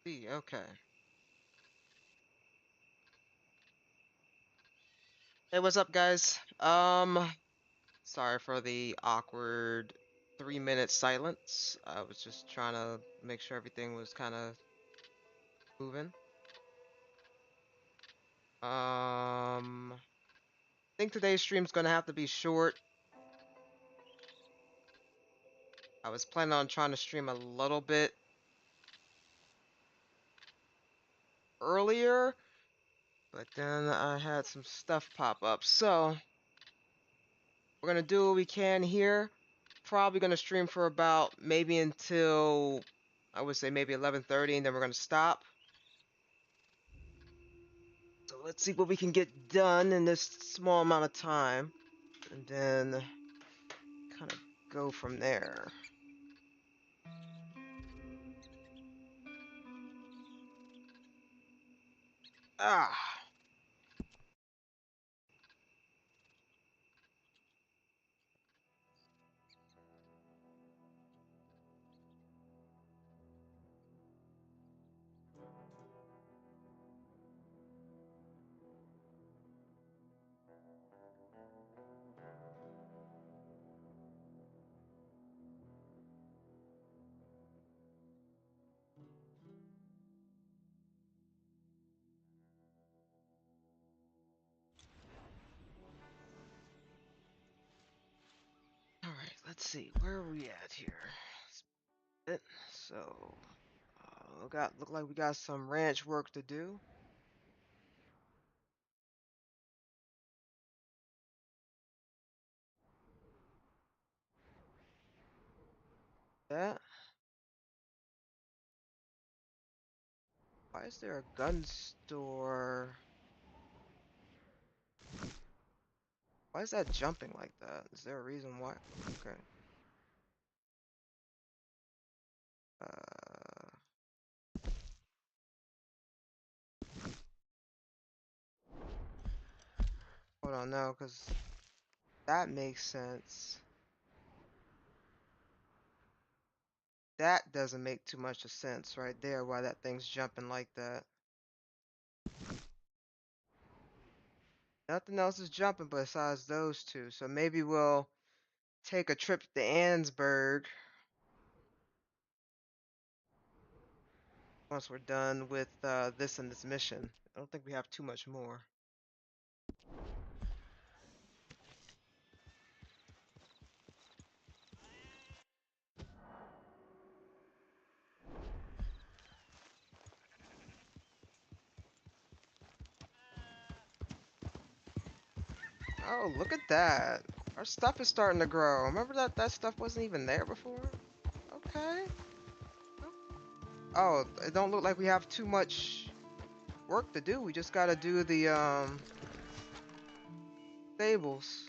Okay. Hey, what's up, guys? Sorry for the awkward 3 minute silence. I was just trying to make sure everything was kind of moving. I think today's stream's gonna have to be short. I was planning on trying to stream a little bit earlier, but then I had some stuff pop up. So, we're gonna do what we can here. Probably gonna stream for about maybe until I would say maybe 11:30, and then we're gonna stop. So let's see what we can get done in this small amount of time, and then kind of go from there. Ah. All right, let's see. Where are we at here? So, look like we got some ranch work to do. That. Why is there a gun store? Why is that jumping like that? Is there a reason why? Okay. Uh, Hold on now, because that makes sense. That doesn't make too much of sense right there, why that thing's jumping like that. Nothing else is jumping besides those two, so maybe we'll take a trip to Ansburg once we're done with this and this mission. I don't think we have too much more. Oh, look at that. Our stuff is starting to grow. Remember that stuff wasn't even there before? Okay. Oh, it don't look like we have too much work to do. We just gotta do the stables.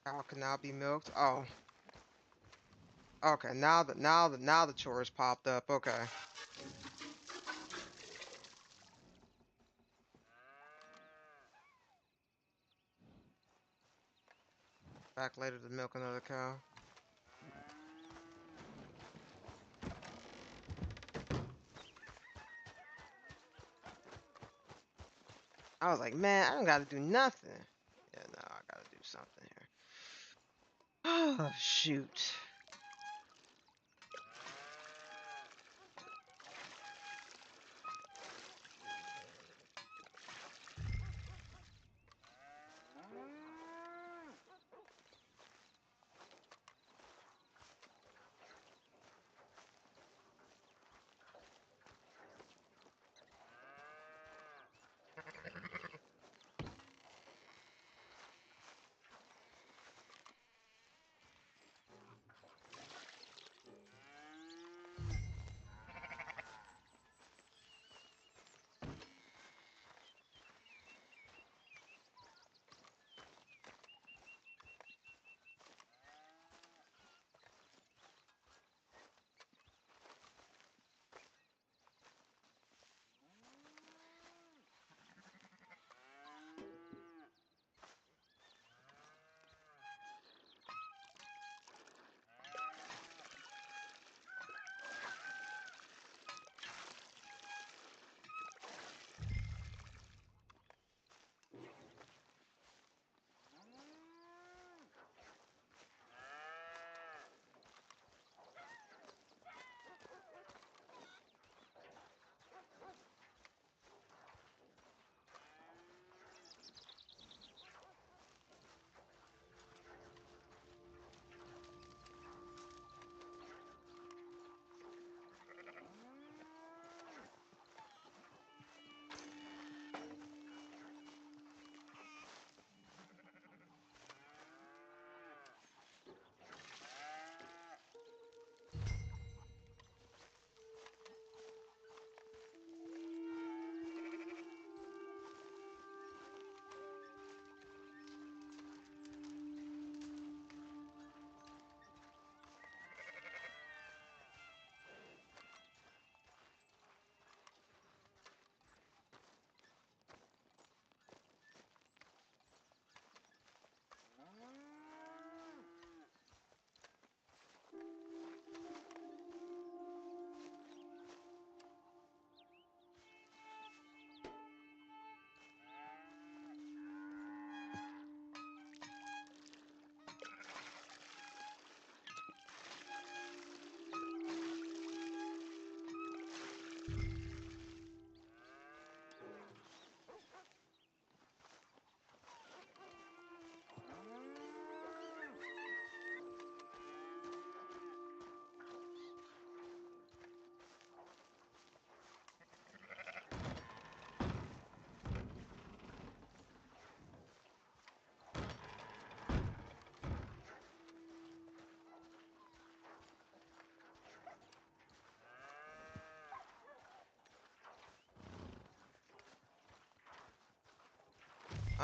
Cow can now be milked. Oh. Okay, now the chores popped up. Okay. Back later to milk another cow. I was like, man, I don't gotta do nothing. Yeah, no, I gotta do something here. Oh, shoot.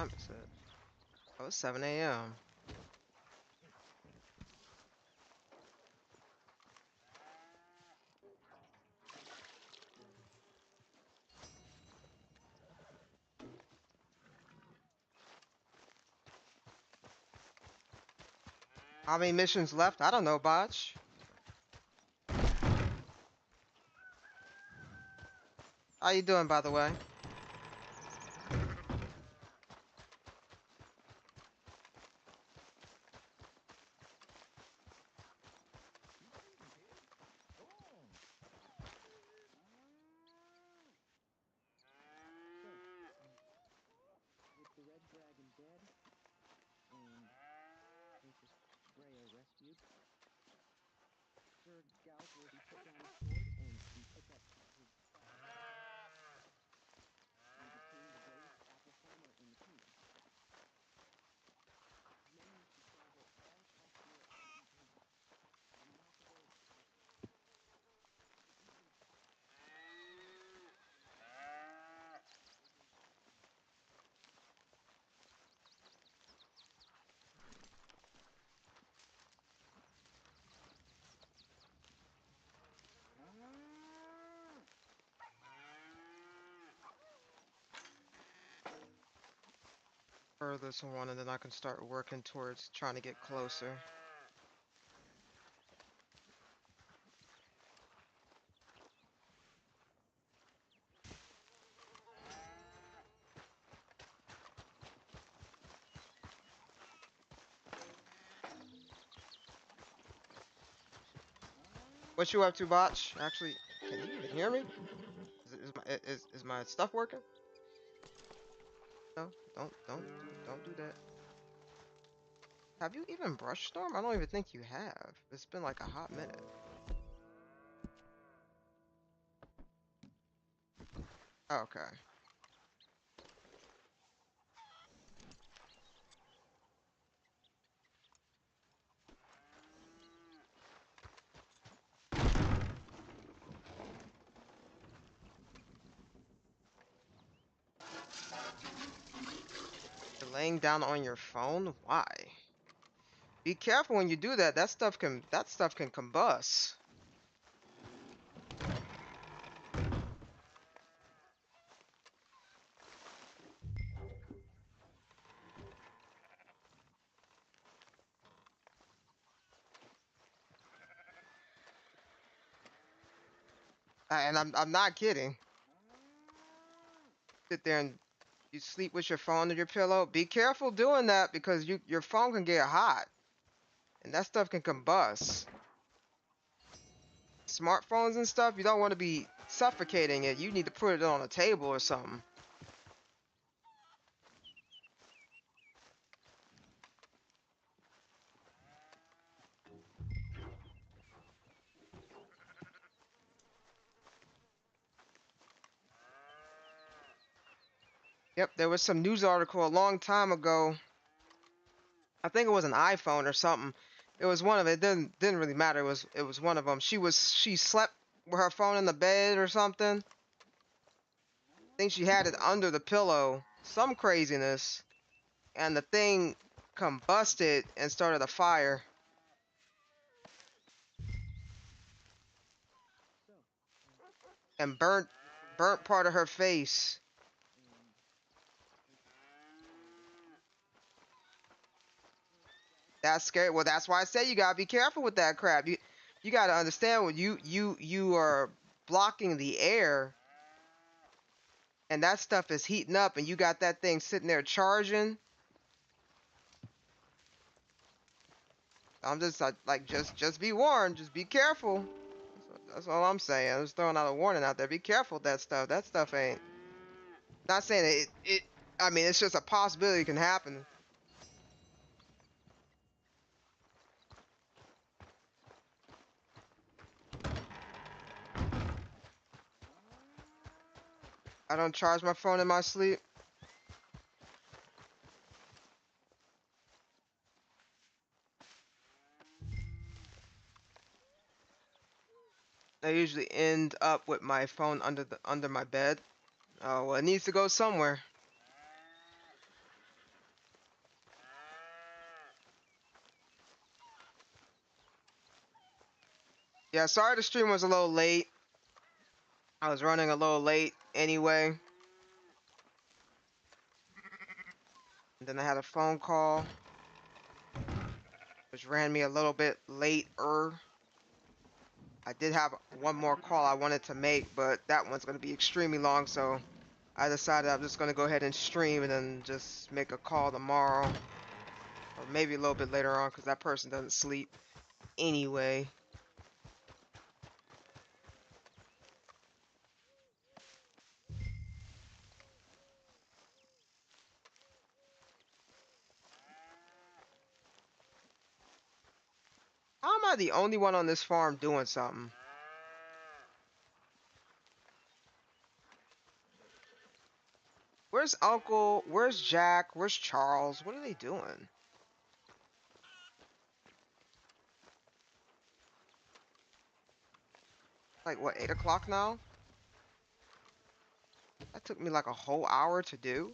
I'm upset. Oh, it's 7 a.m. How many missions left? I don't know, Botch. How you doing, by the way? Furthest one, and then I can start working towards trying to get closer. What you up to, Botch? Actually, can you even hear me? Is my stuff working? No, don't do that. Have you even brushed Storm? I don't even think you have. It's been like a hot minute. Okay. You're laying down on your phone? Why? Be careful when you do that. That stuff can combust. And I'm not kidding. Sit there and you sleep with your phone under your pillow. Be careful doing that because your phone can get hot and that stuff can combust. Smartphones and stuff, you don't want to be suffocating it. You need to put it on a table or something. Yep, there was some news article a long time ago. I think it was an iPhone or something. It was one of it. Didn't really matter. It was one of them. She slept with her phone in the bed or something. I think she had it under the pillow. Some craziness. And the thing combusted and started a fire and burnt part of her face. That's scary. Well, that's why I say you gotta be careful with that crap. You gotta understand when you are blocking the air and that stuff is heating up and you got that thing sitting there charging. I'm just like just be warned. Just be careful. That's all I'm saying. I'm just throwing out a warning out there. Be careful with that stuff. That stuff ain't. Not saying it. I mean, it's just a possibility it can happen. I don't charge my phone in my sleep. I usually end up with my phone under my bed. Oh well, it needs to go somewhere. Yeah, sorry the stream was a little late. I was running a little late anyway. And then I had a phone call, which ran me a little bit later. I did have one more call I wanted to make, but that one's going to be extremely long, so I decided I'm just going to go ahead and stream and then just make a call tomorrow. Or maybe a little bit later on, because that person doesn't sleep anyway. How am I the only one on this farm doing something? Where's Uncle? Where's Jack? Where's Charles? What are they doing? Like, what, 8 o'clock now? That took me like a whole hour to do.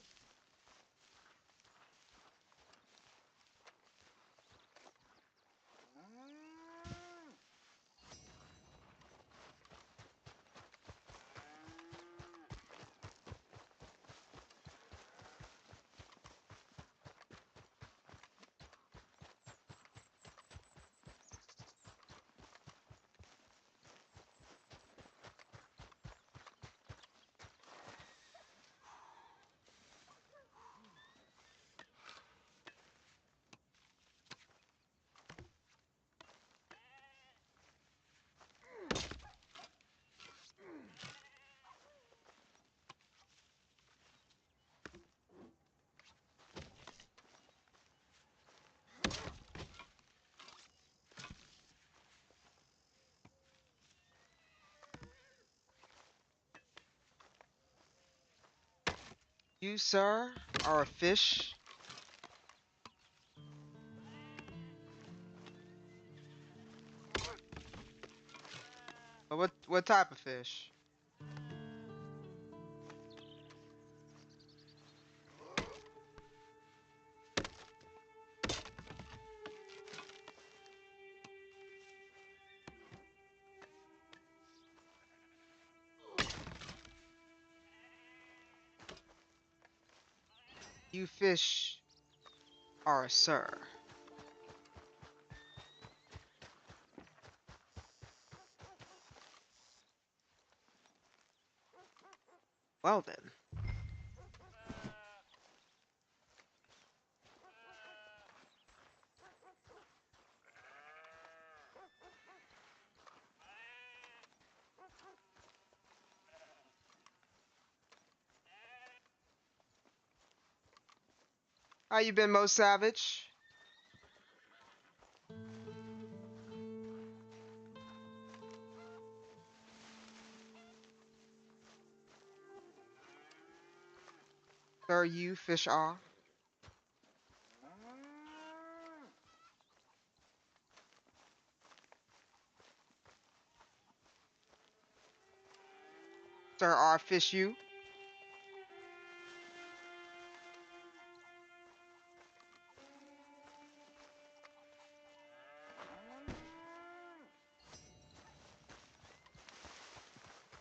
You, sir, are a fish. But what type of fish? You fish are a sir. Well then. How you been, Mo Savage? Sir, you fish are. Sir, are fish you?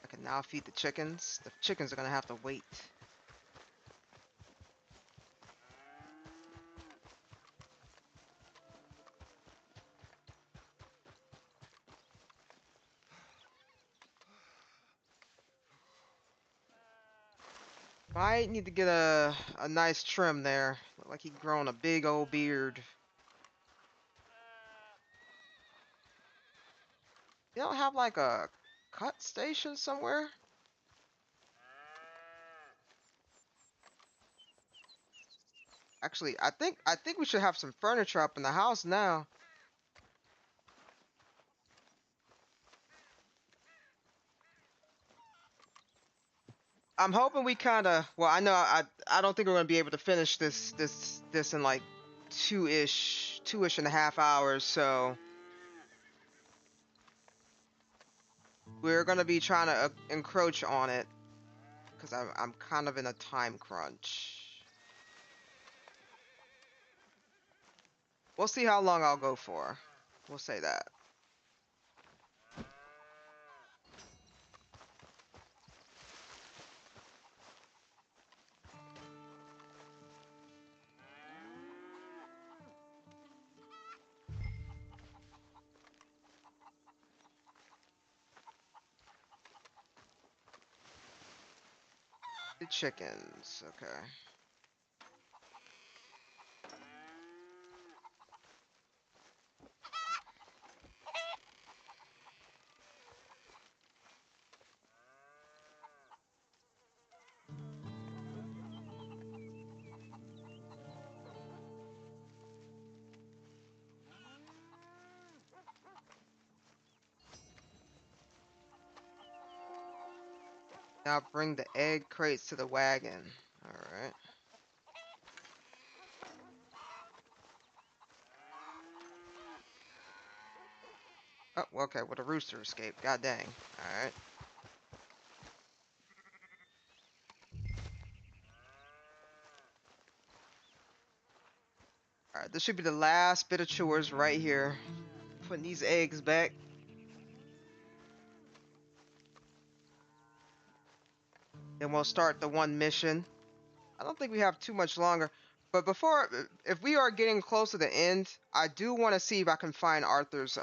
I can now feed the chickens. The chickens are gonna have to wait. Might need to get a nice trim there. Look like he grown a big old beard. You don't have like a cut station somewhere? Actually, I think we should have some furniture up in the house now. I'm hoping we kind of. Well, I know I don't think we're gonna be able to finish this in like two-ish and a half hours. So we're gonna be trying to encroach on it because I'm kind of in a time crunch. We'll see how long I'll go for. We'll say that. The chickens, okay. Now bring the egg crates to the wagon. Alright. Oh, well, okay, well, the rooster escaped. God dang. Alright. Alright, this should be the last bit of chores right here. Putting these eggs back. Then we'll start the one mission. I don't think we have too much longer. But before, if we are getting close to the end, I do want to see if I can find Arthur's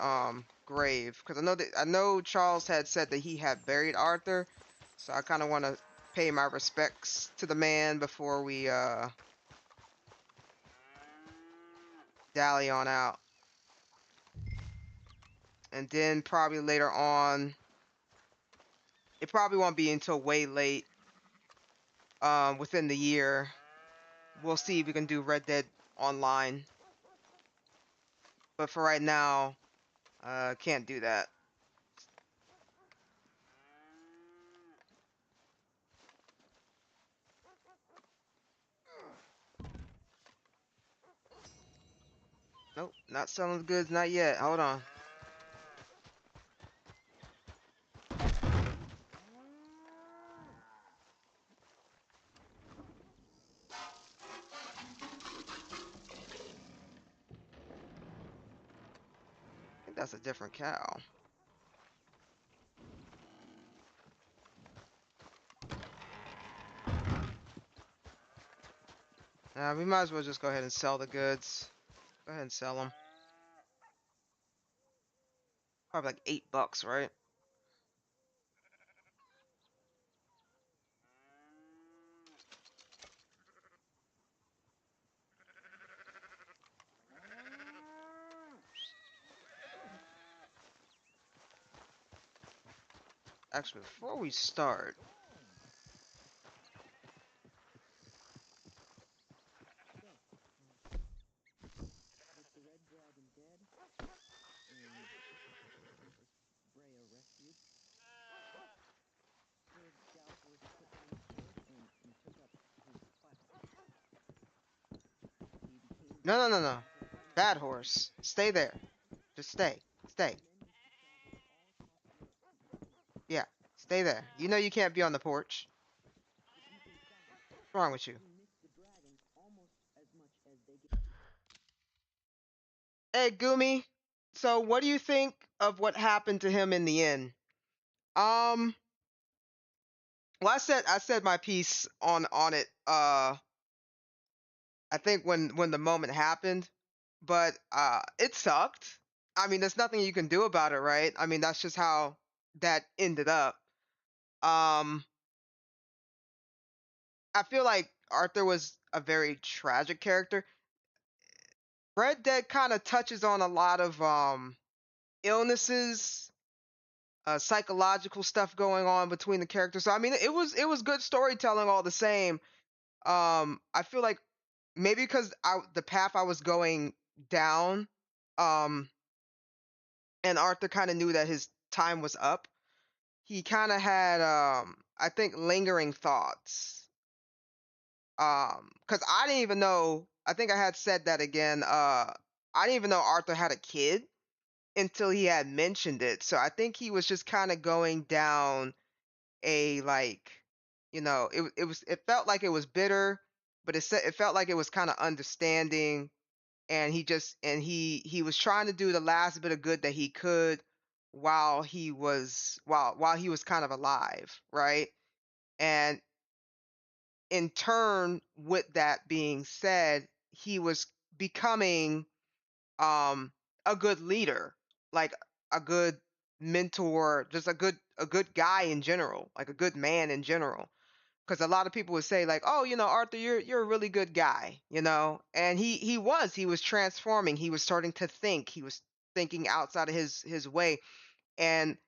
grave, because I know Charles had said that he had buried Arthur, so I kind of want to pay my respects to the man before we dally on out. And then probably later on, it probably won't be until way late within the year. We'll see if we can do Red Dead Online. But for right now, can't do that. Nope, not selling the goods, not yet. Hold on. I think that's a different cow. We might as well just go ahead and sell the goods. Go ahead and sell them. Probably like $8, right? Actually, before we start, no. Bad horse. Stay there. Just stay. Stay. Yeah, stay there. You know you can't be on the porch. What's wrong with you? Hey, Gumi. So, what do you think of what happened to him in the end? Um, well, I said my piece on it. I think when the moment happened, but it sucked. I mean, there's nothing you can do about it, right? I mean, that's just how that ended up. Um, I feel like Arthur was a very tragic character. Red Dead kind of touches on a lot of illnesses, psychological stuff going on between the characters. So I mean, it was good storytelling all the same. I feel like maybe because the path I was going down, um, and Arthur kind of knew that his time was up. He kind of had I think lingering thoughts. Because I didn't even know. I think I had said that again. I didn't even know Arthur had a kid until he had mentioned it. So I think he was just kind of going down a like, it felt like it was bitter, but it felt like it was kind of understanding, and he was trying to do the last bit of good that he could while he was kind of alive, right? And in turn, with that being said, he was becoming um a good leader, like a good mentor, just a good guy in general, like a good man in general. Because a lot of people would say like, oh, Arthur, you're a really good guy, and he was transforming. He was starting to think. He was thinking outside of his way, and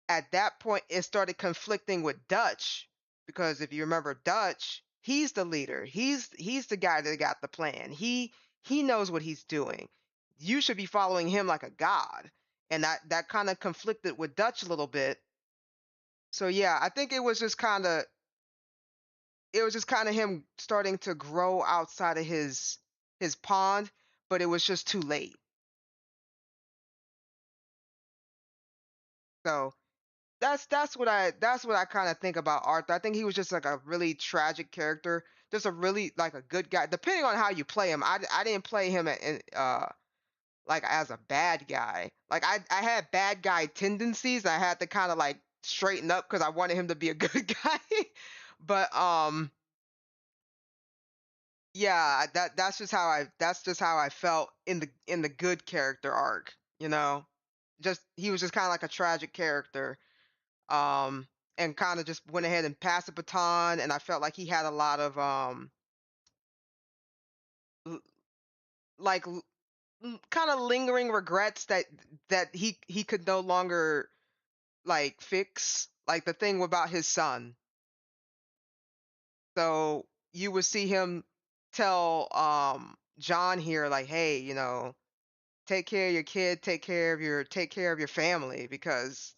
at that point it started conflicting with Dutch, because if you remember Dutch, he's the leader. He's the guy that got the plan. He knows what he's doing. You should be following him like a god. And that kind of conflicted with Dutch a little bit. So yeah, I think it was just kind of him starting to grow outside of his pond, but it was just too late. So that's what I kind of think about Arthur. I think he was just like a really tragic character, just a really like a good guy. Depending on how you play him, I didn't play him like as a bad guy. Like I had bad guy tendencies. I had to kind of like straighten up because I wanted him to be a good guy. But yeah, that's just how I felt in the good character arc. Just he was just kind of like a tragic character, um, and kind of just went ahead and passed the baton. And I felt like he had a lot of l- like kind of lingering regrets that he could no longer like fix, like the thing about his son. So you would see him tell John here like, hey, take care of your kid, take care of your family, because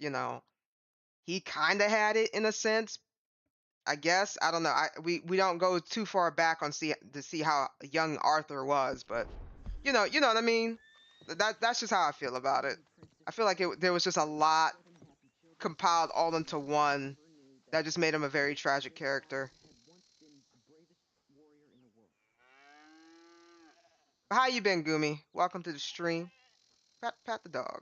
he kind of had it in a sense, I guess. I don't know. We don't go too far back to see how young Arthur was, but you know what I mean. That's just how I feel about it. I feel like there was just a lot compiled all into one that just made him a very tragic character. How you been, Gumi? Welcome to the stream. Pat the dog.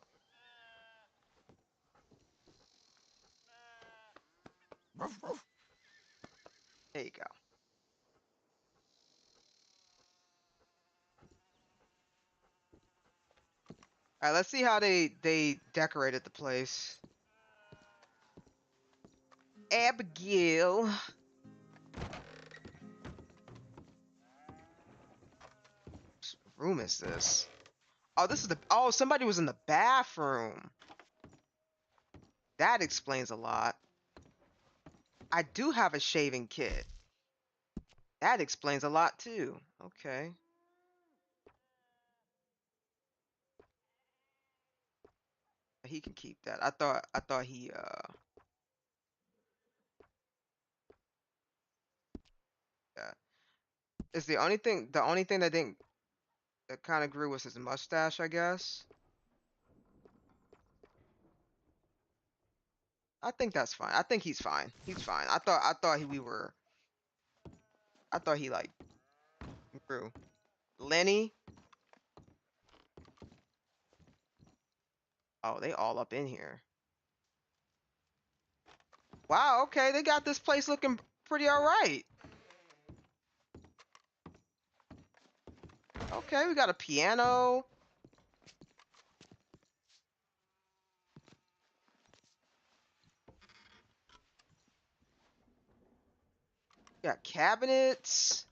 There you go. All right, let's see how they decorated the place. Abigail. What room is this? Oh, this is the. Oh, somebody was in the bathroom. That explains a lot. I do have a shaving kit. That explains a lot too. Okay. He can keep that. I thought he yeah. It's the only thing that kind of grew was his mustache, I guess. I think that's fine. I think he's fine. He's fine. I thought he like grew. Lenny. Oh, they all up in here. Wow, okay, they got this place looking pretty alright. Okay, we got a piano. We got cabinets.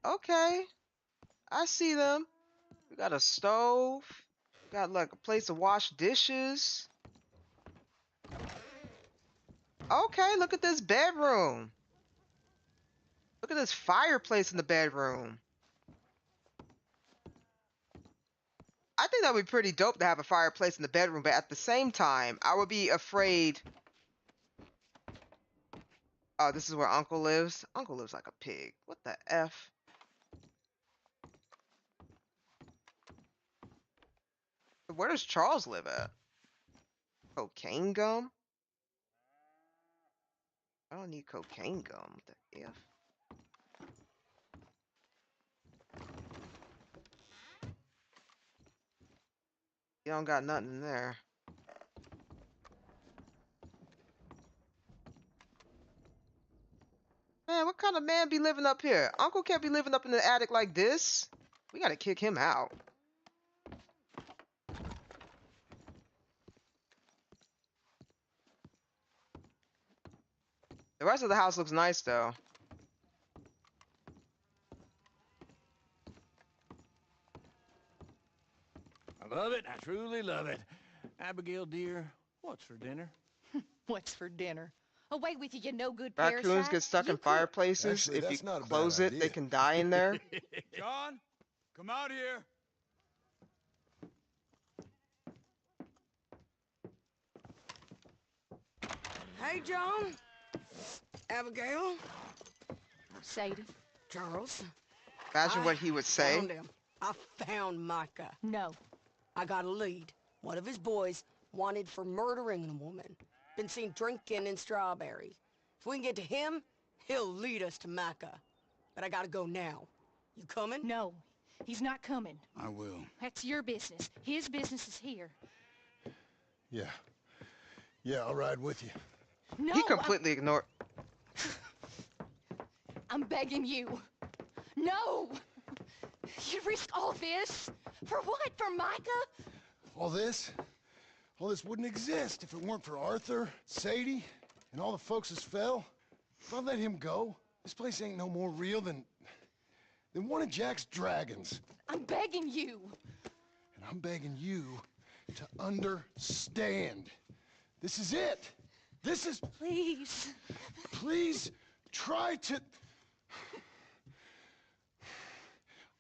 Okay, I see them. We got a stove. We got like a place to wash dishes. Okay, look at this bedroom. Look at this fireplace in the bedroom. I think that would be pretty dope to have a fireplace in the bedroom, but at the same time, I would be afraid. Oh, this is where Uncle lives? Uncle lives like a pig. What the F? Where does Charles live at? Cocaine gum? I don't need cocaine gum. What the F? You don't got nothing in there. Man, what kind of man be living up here? Uncle can't be living up in the attic like this. We gotta kick him out. The rest of the house looks nice though. I love it. I truly love it. Abigail, dear, what's for dinner? What's for dinner? Away with you, you no good Raccoons parasite. get stuck You in cook. fireplaces. Actually, If you that's not a bad close it, they idea. can die in there. John, come out here. Hey, John. Abigail. Sadie. Charles. Imagine what he would say. Found him. I found Micah. No. I got a lead. One of his boys wanted for murdering a woman. Been seen drinking in Strawberry. If we can get to him, he'll lead us to Micah. But I gotta go now. You coming? No. He's not coming. I will. That's your business. His business is here. Yeah. Yeah, I'll ride with you. No. He completely ignored. I'm begging you. No. You'd risk all this? For what? For Micah? All this wouldn't exist if it weren't for Arthur, Sadie, and all the folks as fell. If I let him go, this place ain't no more real than one of Jack's dragons. I'm begging you. And I'm begging you to understand. This is it. This is... Please. Please try to...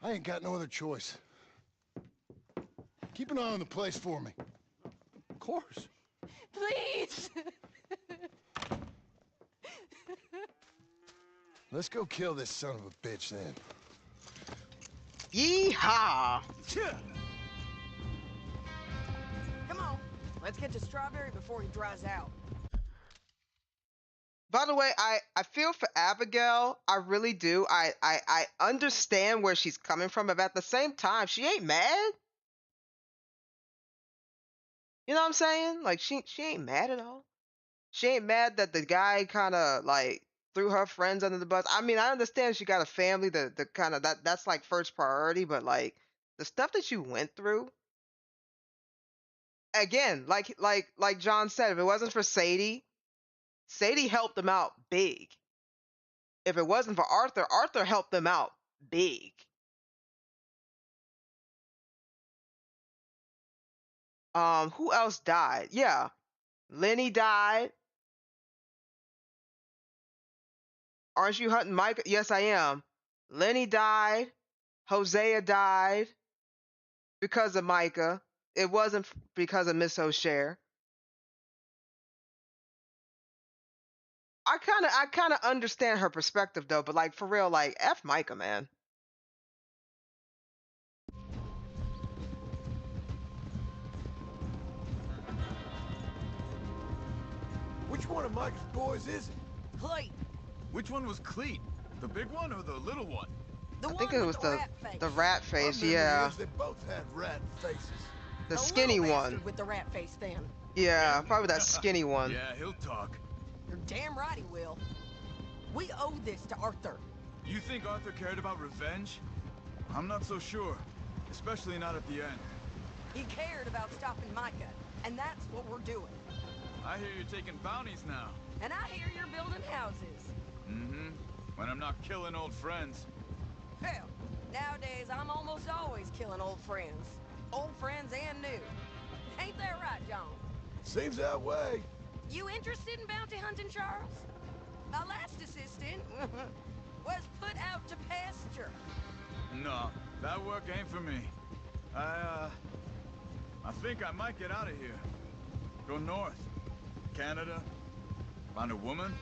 I ain't got no other choice. Keep an eye on the place for me. Of course. Please. Let's go kill this son of a bitch then. Yeehaw! Come on, let's get to Strawberry before he dries out. By the way, I feel for Abigail. I really do. I understand where she's coming from, but at the same time, she ain't mad. You know what I'm saying? Like she ain't mad at all. She ain't mad that the guy kind of like threw her friends under the bus. I mean, I understand she got a family, the kind of that's like first priority, but like the stuff that you went through. Again, like John said, if it wasn't for Sadie, Sadie helped them out big. If it wasn't for Arthur, Arthur helped them out big. Who else died? Yeah, Lenny died. Aren't you hunting Micah? Yes, I am. Lenny died. Hosea died because of Micah. It wasn't because of Miss O'Share. I kind of understand her perspective though, but like for real, like F Micah, man. Which one of Mike's boys is it? Clayton, Which one was Cleet? The big one or the little one? the I one think it with was the rat face. the rat My face, memory yeah. is they both had rat faces. The The skinny little one. bastard with the rat face then. Yeah, probably that skinny one. Yeah, he'll talk. You're damn right he will. We owe this to Arthur. You think Arthur cared about revenge? I'm not so sure. Especially not at the end. He cared about stopping Micah, and that's what we're doing. I hear you're taking bounties now. And I hear you're building houses. Mm-hmm. When I'm not killing old friends. Hell, nowadays I'm almost always killing old friends. Old friends and new. Ain't that right, John? Seems that way. You interested in bounty hunting, Charles? My last assistant was put out to pasture. No, that work ain't for me. I think I might get out of here. Go north. Canada. Find a woman.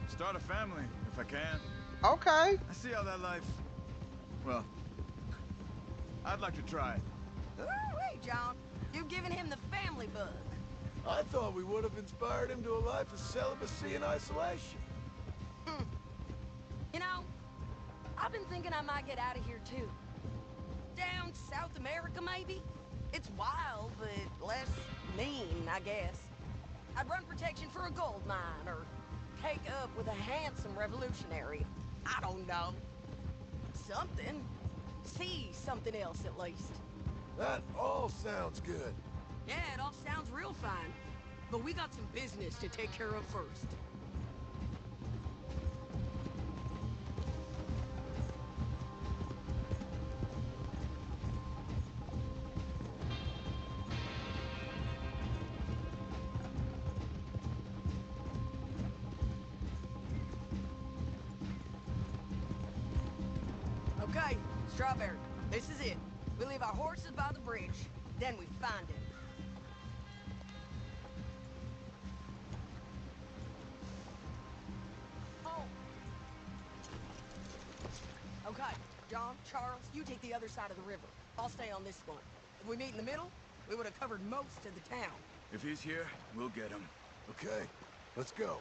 Start a family, if I can. Okay. I see how that life... Well, I'd like to try it. Ooh-wee, John. You've given him the family bug. I thought we would have inspired him to a life of celibacy and isolation. You know, I've been thinking I might get out of here too. Down South America, maybe? It's wild, but less mean, I guess. I'd run protection for a gold mine, or take up with a handsome revolutionary. I don't know. Something. See something else, at least. That all sounds good. Yeah, it all sounds real fine. But we got some business to take care of first. Okay, Strawberry, this is it. We leave our horses by the bridge, then we find him. Oh. Okay, John, Charles, you take the other side of the river. I'll stay on this one. If we meet in the middle, we would have covered most of the town. If he's here, we'll get him. Okay, let's go.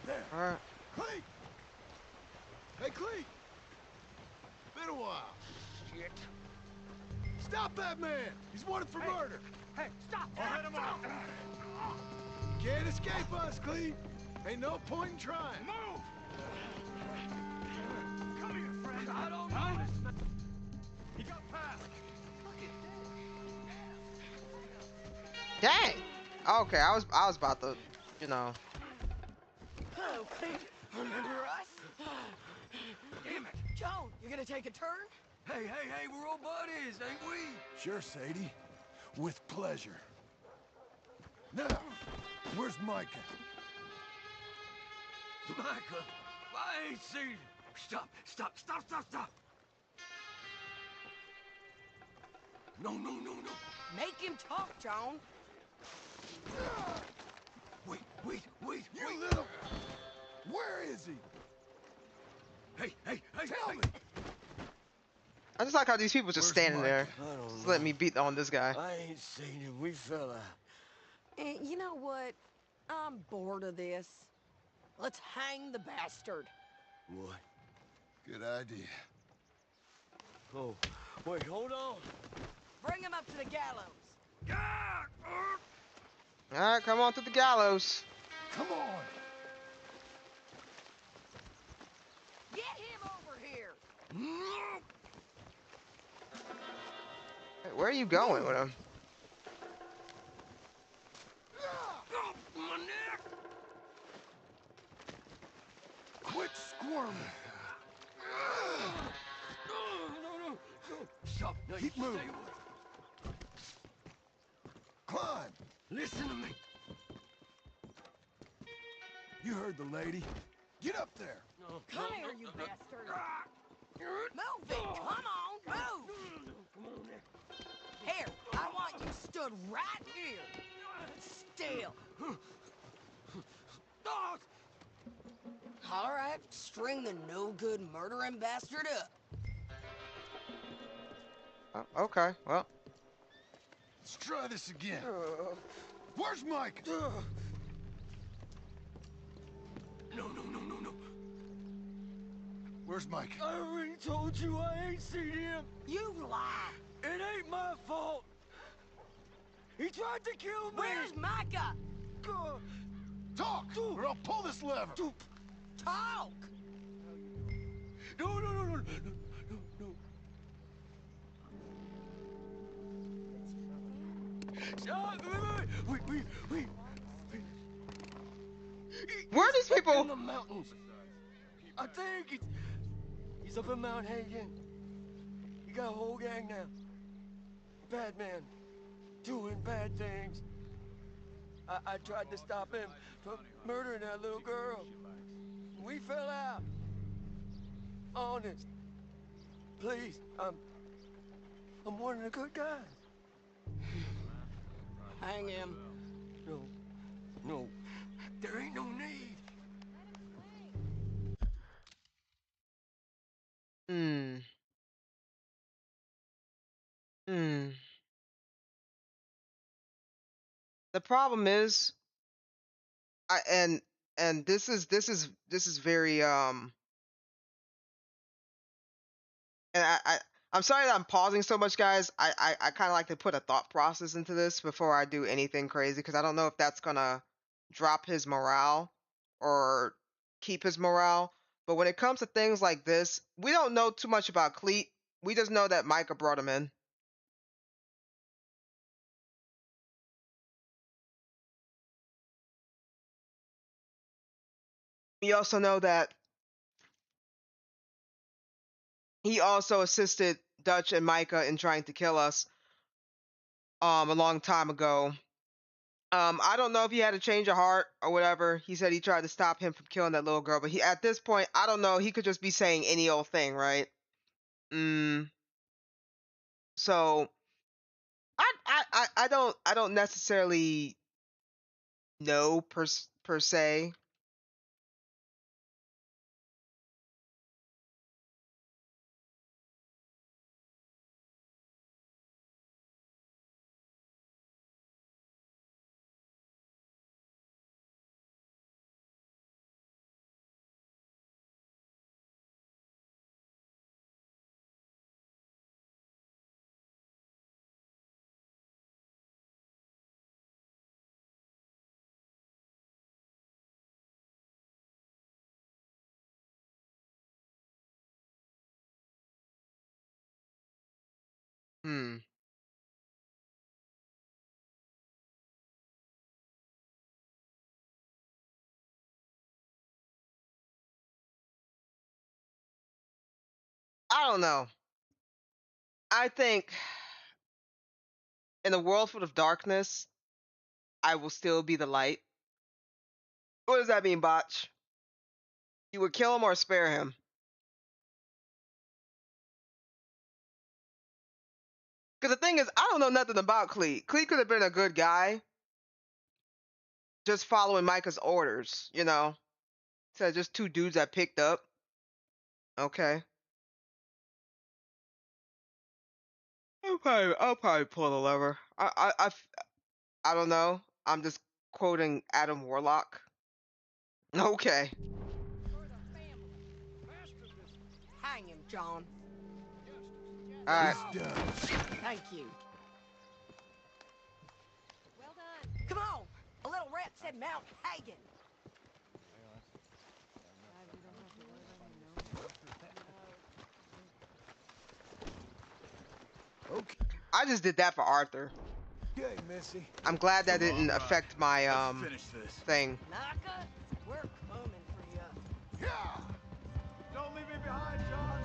There. All right. Cleet! Hey, Cleet! Been a while. Shit. Stop that man! He's wanted for murder! Hey, stop! I'll head him off. Can't escape us, Cleet! Ain't no point in trying. Move! Come here, friend. I don't Huh? know this. He got past. Look at Dang. Okay, I was about to, you know. Oh, Cleet, remember us? Damn it! Joan, you gonna take a turn? Hey, we're old buddies, ain't we? Sure, Sadie. With pleasure. Now, where's Micah? Micah, I ain't seen him. Stop! No. Make him talk, Joan. Wait. You little... Where is he? Hey, Tell me. I just like how these people just Where's standing there. Micah? I don't Just know. let me beat on this guy. I ain't seen him. We fell out. And you know what? I'm bored of this. Let's hang the bastard. What? Good idea. Oh, wait, hold on. Bring him up to the gallows. Alright, come on to the gallows. Come on. Get him over here. Hey, where are you going with him? My neck! Quit squirming. No. Stop. No, Keep you moving. stay away. Climb. Listen to me. You heard the lady. Get up there. No, Come here, you bastard. Move it. Come on, move. Come on, Nick. Here, I want you stood right here. Still. Dog! All right, string the no-good murdering bastard up. Oh, okay, well. Let's try this again. Where's Mike? No. Where's Mike? I already told you I ain't seen him. You lie. It ain't my fault. He tried to kill me. Where's Micah? Talk, or I'll pull this lever. Talk. No. Wait. Where are these In people? the mountains. I think he's up in Mount Hagen. He got a whole gang now. Bad man. Doing bad things. I tried to stop him from murdering that little girl. We fell out. Honest. Please, I'm one of the good guys. Hang him. No. There ain't no need. Hmm. The problem is, I and this is very and I'm sorry that I'm pausing so much, guys. I kind of like to put a thought process into this before I do anything crazy because I don't know if that's gonna drop his morale or keep his morale. But when it comes to things like this, we don't know too much about Cleet. We just know that Micah brought him in. We also know that he also assisted Dutch and Micah in trying to kill us a long time ago. I don't know if he had a change of heart or whatever. He said he tried to stop him from killing that little girl, but he at this point, I don't know. He could just be saying any old thing, right? So I don't necessarily know per se. Hmm. I don't know. I think in a world full of darkness, I will still be the light. What does that mean, Botch? You would kill him or spare him? Because the thing is, I don't know nothing about Cleet. Cleet could have been a good guy, just following Micah's orders, you know? So just two dudes that picked up. Okay. I'll probably pull the lever. I don't know. I'm just quoting Adam Warlock. Okay. Hang him, John. All right. He's done. Thank you. Well done. Come on. A little rat said Mount Hagen. Okay, I just did that for Arthur. Missy. I'm glad that All didn't right, affect my let's finish this. thing. Naka, we're coming for you. Yeah! Don't leave me behind, John!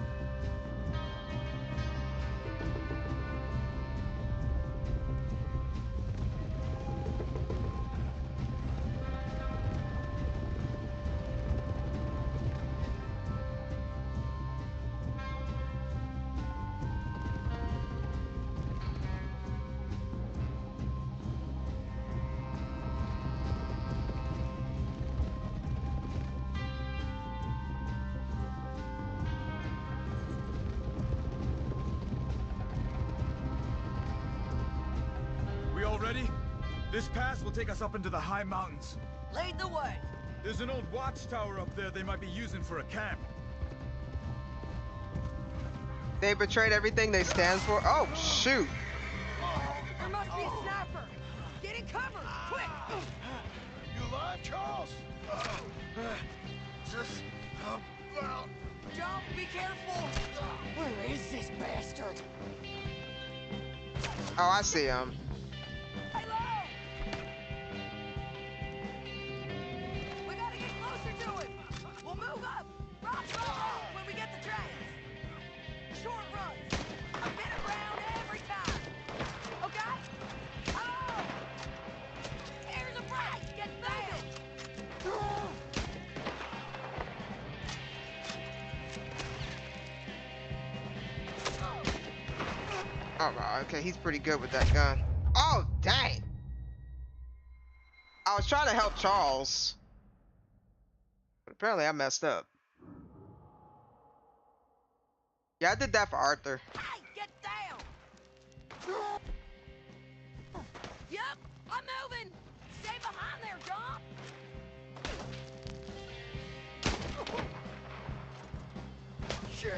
We all ready? This pass will take us up into the high mountains. Lead the way. There's an old watchtower up there they might be using for a camp. They betrayed everything they stand for. Oh shoot! There must be a sniper. Get in cover, quick. You alive, Charles? Just about. John, be careful. Where is this bastard? Oh, I see him. Hello! We gotta get closer to him. We'll move up. Rock when we get the trains. Short runs. I've been around every time. Okay? Hello! Here's a break. Get moving. Oh, wow, okay, he's pretty good with that gun. Oh, dang! I was trying to help Charles, but apparently I messed up. Yeah, I did that for Arthur. Hey, get down! Yep, I'm moving! Stay behind there, John! Shit!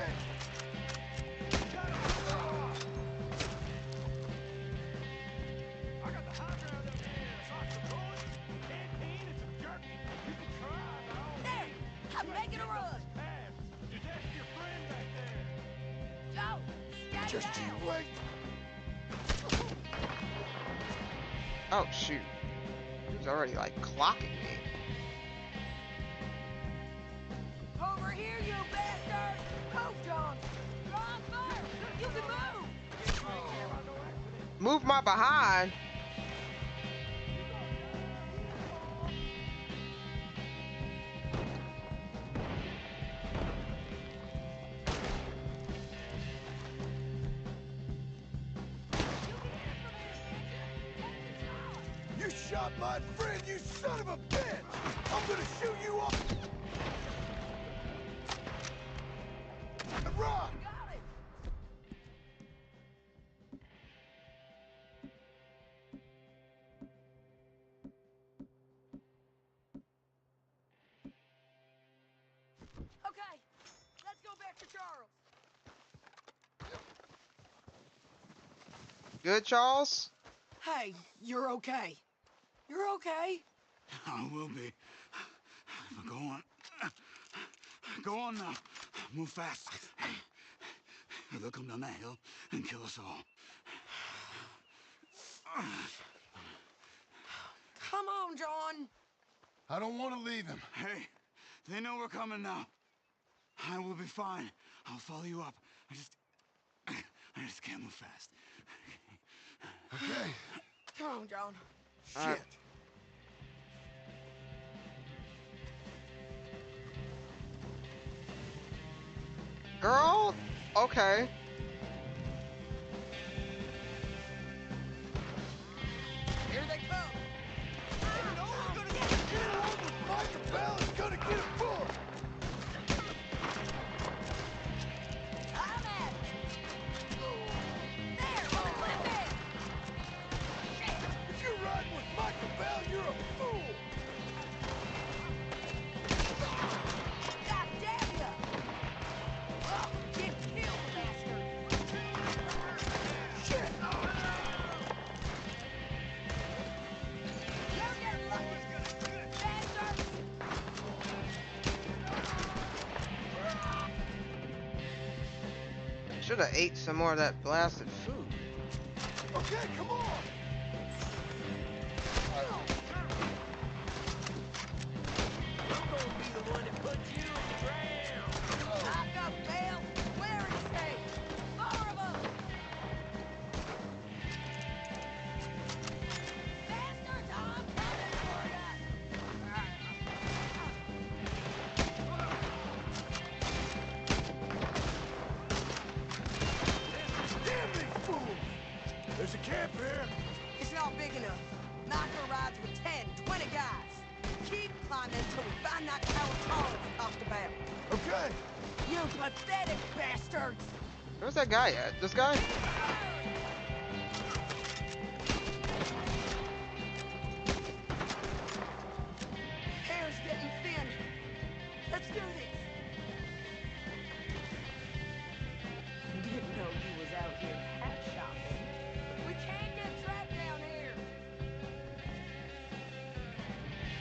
I got the high ground up here. Some rolls, canteen, and some jerky. You can try, dog. There! I'm making a run! Pass. Just ask your friend back there. Joe, stay Just down! you wait. Oh shoot! He was already like clocking me. Over here, you bastard! Move, John! John, fire! You can move! Move my behind. You shot my friend, you son of a bitch! I'm gonna shoot you off! Run! Got it! Okay, let's go back to Charles. Good, Charles? Hey, you're okay. You're okay. I will be. But go on. Go on now. Move fast. They'll come down that hill and kill us all. Come on, John. I don't want to leave him. Hey, they know we're coming now. I will be fine. I'll follow you up. I just can't move fast. Okay. Come on, John. Shit. Girl? Okay. Here they come. You know we're gonna get along with Micah Bell is gonna get a book! Should have ate some more of that blasted food. Okay, come on! I'm gonna be the one that puts you in the ground. Back up, Bale! Where is he? Four of them! Bastards, I'm coming for ya! Damn these fools! There's a camp here. It's not big enough. Micro rides with 10, 20 guys. Keep climbing till we find that coward Charles talked about. Okay. You pathetic bastards! Where's that guy at? This guy? Air's getting thin. Let's do this. Didn't know you was out here hat shopping. We can't get trapped down here.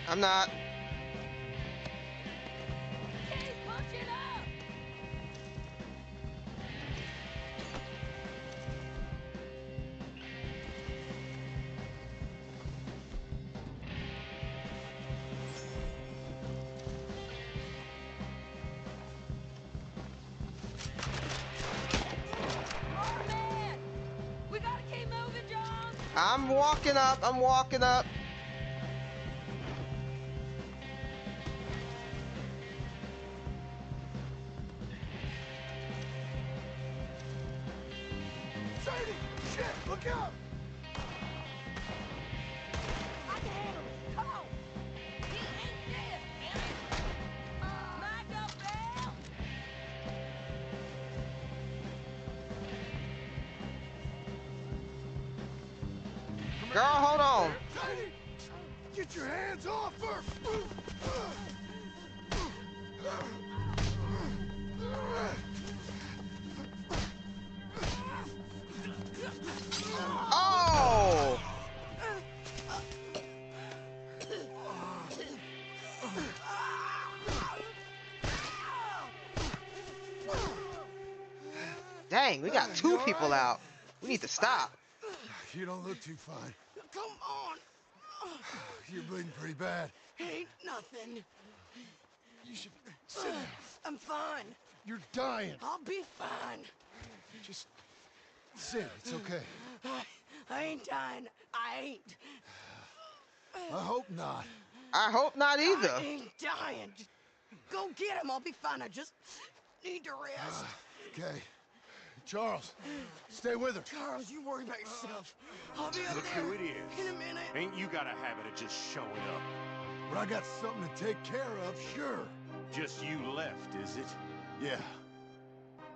I'm not. Keep pushing up. More men. We gotta keep moving, John. I'm walking up. I'm walking up. Sadie! Shit! Look out! I can handle it. Come on. He ain't dead, damn it. Back up, Belle. Girl, hold on. Sadie! Get your hands off her! Oh! Dang, we got two people out. We need to stop. You don't look too fine. Come on. You're bleeding pretty bad. Ain't nothing. You should sit down. I'm fine. You're dying. I'll be fine. Just sit. It's okay. I ain't dying. I ain't. I hope not. I hope not either. I ain't dying. Just go get him. I'll be fine. I just need to rest. Okay. Charles, stay with her. Charles, you worry about yourself. I'll be up Look there who it is. in a minute. Ain't you got a habit of just showing up? When I got something to take care of, sure. Just you left, is it? Yeah.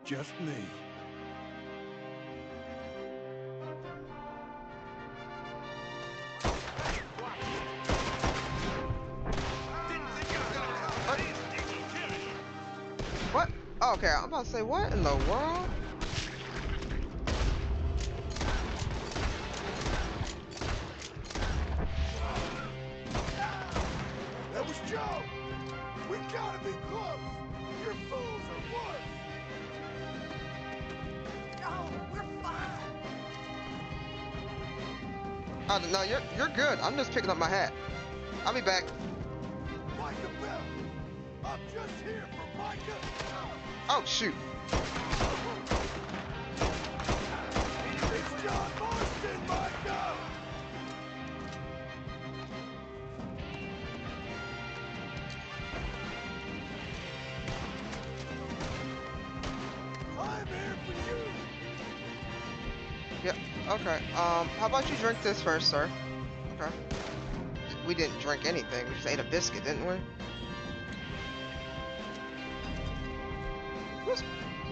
Just me. What? Oh, okay, I'm about to say, what in the world? That was Joe. We gotta be close. Your fools are worse. Oh, we're fine. Oh, no, you're good. I'm just picking up my hat. I'll be back. Micah Bell. I'm just here for Micah. Oh, shoot. It's John Marston, Micah. I'm here for you. Yeah, okay. How about you drink this first, sir? Okay. We didn't drink anything. We just ate a biscuit, didn't we?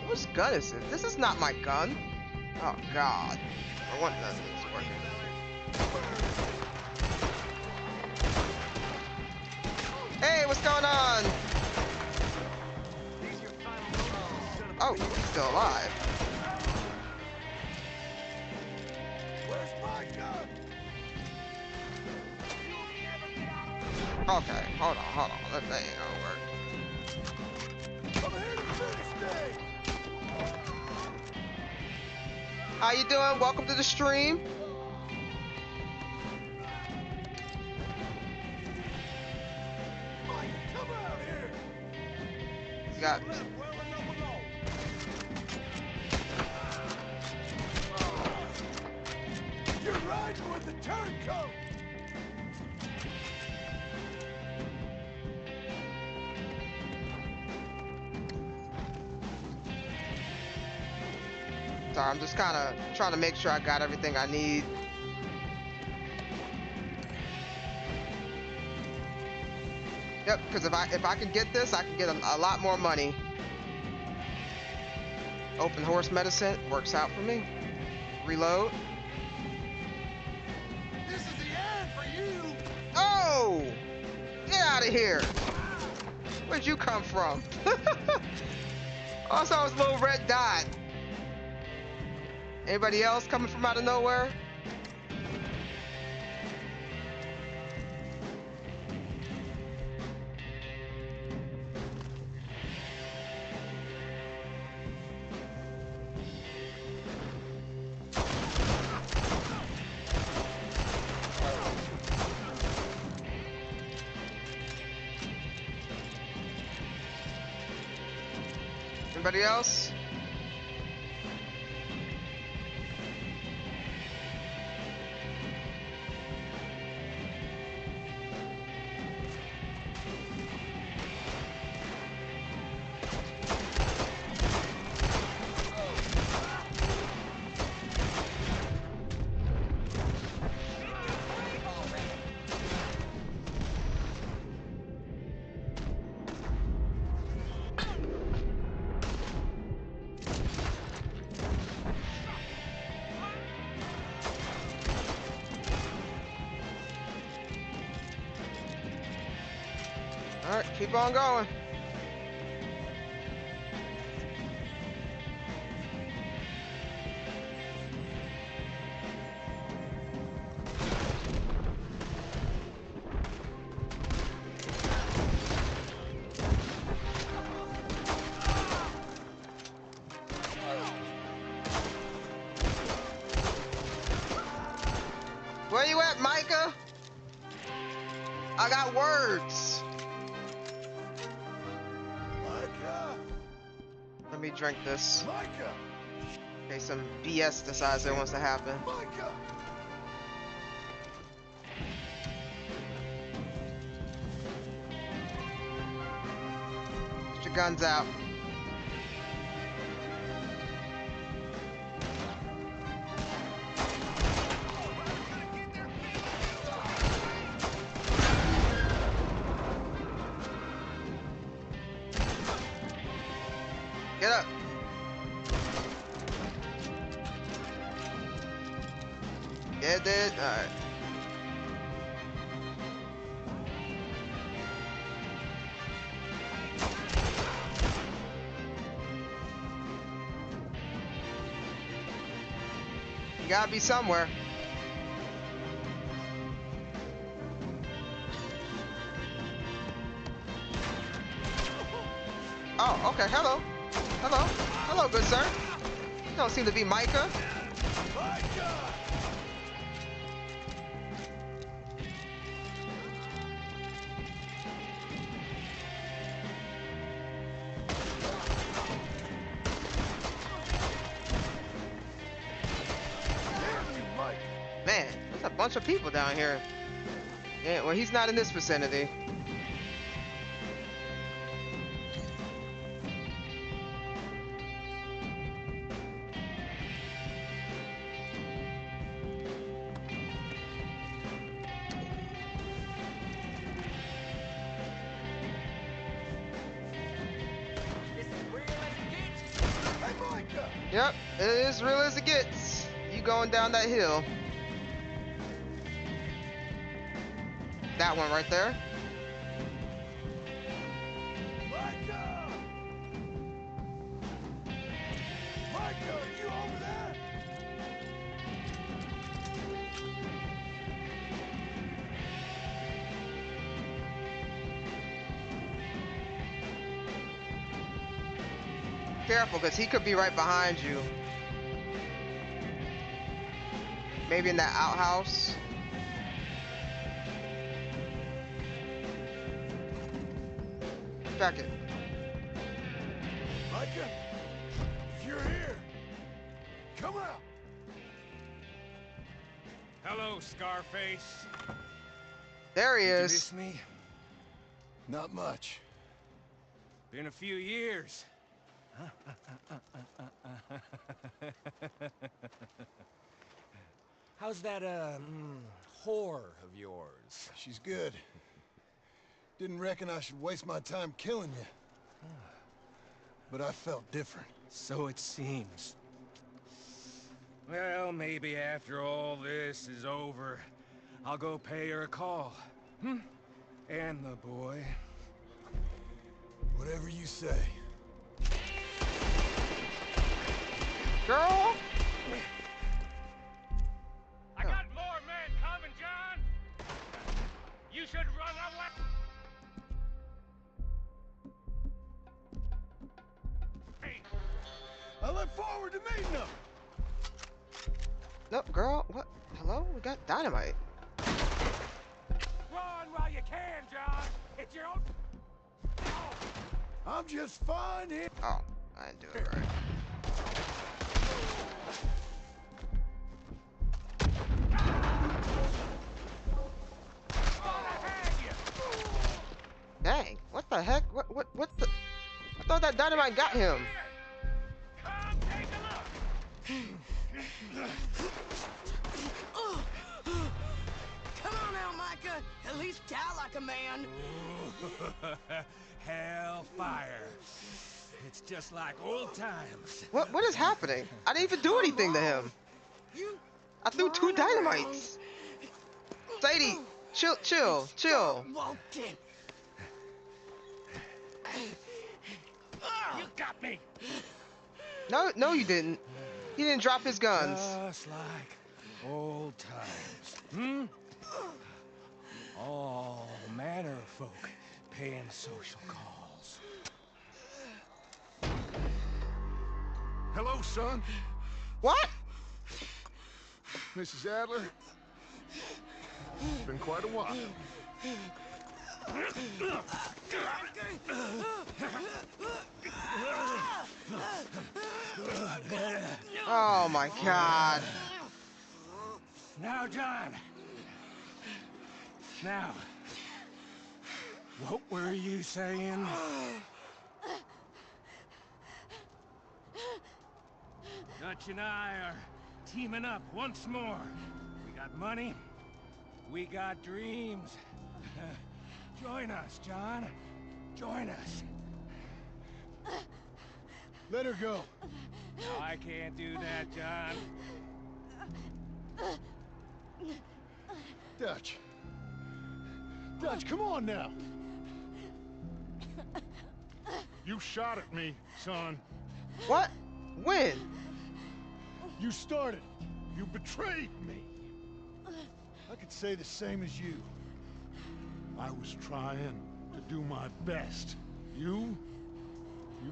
Whose gun is it? This is not my gun. Oh, God. I want none of this working. Hey, what's going on? Oh, he's still alive. Where's Micah? Okay, hold on. That ain't gonna work. I'm here to finish things. How you doing? Welcome to the stream. Mike, come out here! Got Left well enough alone. You're riding with the turncoat! Sorry, I'm just kind of trying to make sure I got everything I need. Yep, because if I can get this, I can get a lot more money. Open horse medicine works out for me. Reload. This is the end for you! Oh! Get out of here! Where'd you come from? Also, I was a little red dot. Anybody else coming from out of nowhere? Anybody else? All right, keep on going. Where you at, Micah? I got words. Micah! Let me drink this. Micah! In case some BS decides it wants to happen. Micah! Get your guns out. Get up. Get it. Alright. You gotta be somewhere. Oh, okay. Hello. Hello. Hello, good sir. You don't seem to be Micah. Micah! Damn you, Mike! Man, there's a bunch of people down here. Yeah, well, he's not in this vicinity. Hey, Micah! Yep, it is real as it gets. You going down that hill. That one right there. Micah! Micah, are you over there? Careful, because he could be right behind you. Maybe in that outhouse. Back it. Micah, if you're here, come out. Hello, Scarface. There he Did you is. miss me? Not much. Been a few years. How's that, whore of yours? She's good. Didn't reckon I should waste my time killing you. But I felt different. So it seems. Well, maybe after all this is over, I'll go pay her a call. And the boy. Whatever you say. Girl. I got more men coming, John! You should run away! I look forward to meeting them. No, girl. What? Hello? We got dynamite. Run while you can, John! It's your own... I'm just fine here. Oh, I didn't do it right. Dang, what the heck? What the? I thought that dynamite got him. Come take a look! Come on now, Micah. At least die like a man. Hellfire. It's just like old times. What is happening? I didn't even do anything to him. You I threw 2 run around. dynamites. Sadie, chill. Walking. You got me! No, you didn't. He didn't drop his guns. Just like old times. All manner of folk paying social calls. Hello, son. What? Mrs. Adler. It's been quite a while. Oh my God. Now, John. Now, what were you saying? Dutch and I are teaming up once more. We got money. We got dreams. Join us, John. Join us. Let her go. No, I can't do that, John. Dutch. Dutch, come on now. You shot at me, son. What? When? You started. You betrayed me. I could say the same as you. I was trying to do my best. You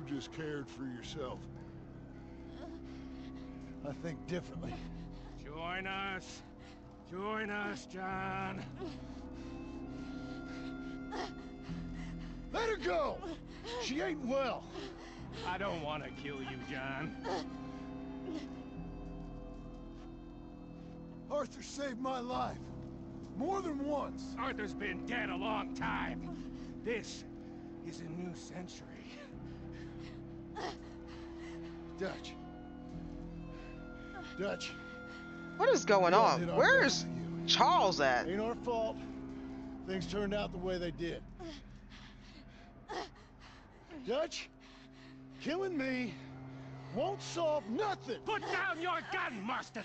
just cared for yourself. I think differently. Join us. Join us, John. Let her go! She ain't well. I don't want to kill you, John. Arthur saved my life. More than once. Arthur's been dead a long time. This is a new century. Dutch. Dutch. What is going we all on? did our Where best is for you. Charles at? Ain't our fault. Things turned out the way they did. Dutch, killing me won't solve nothing. Put down your gun, Marston!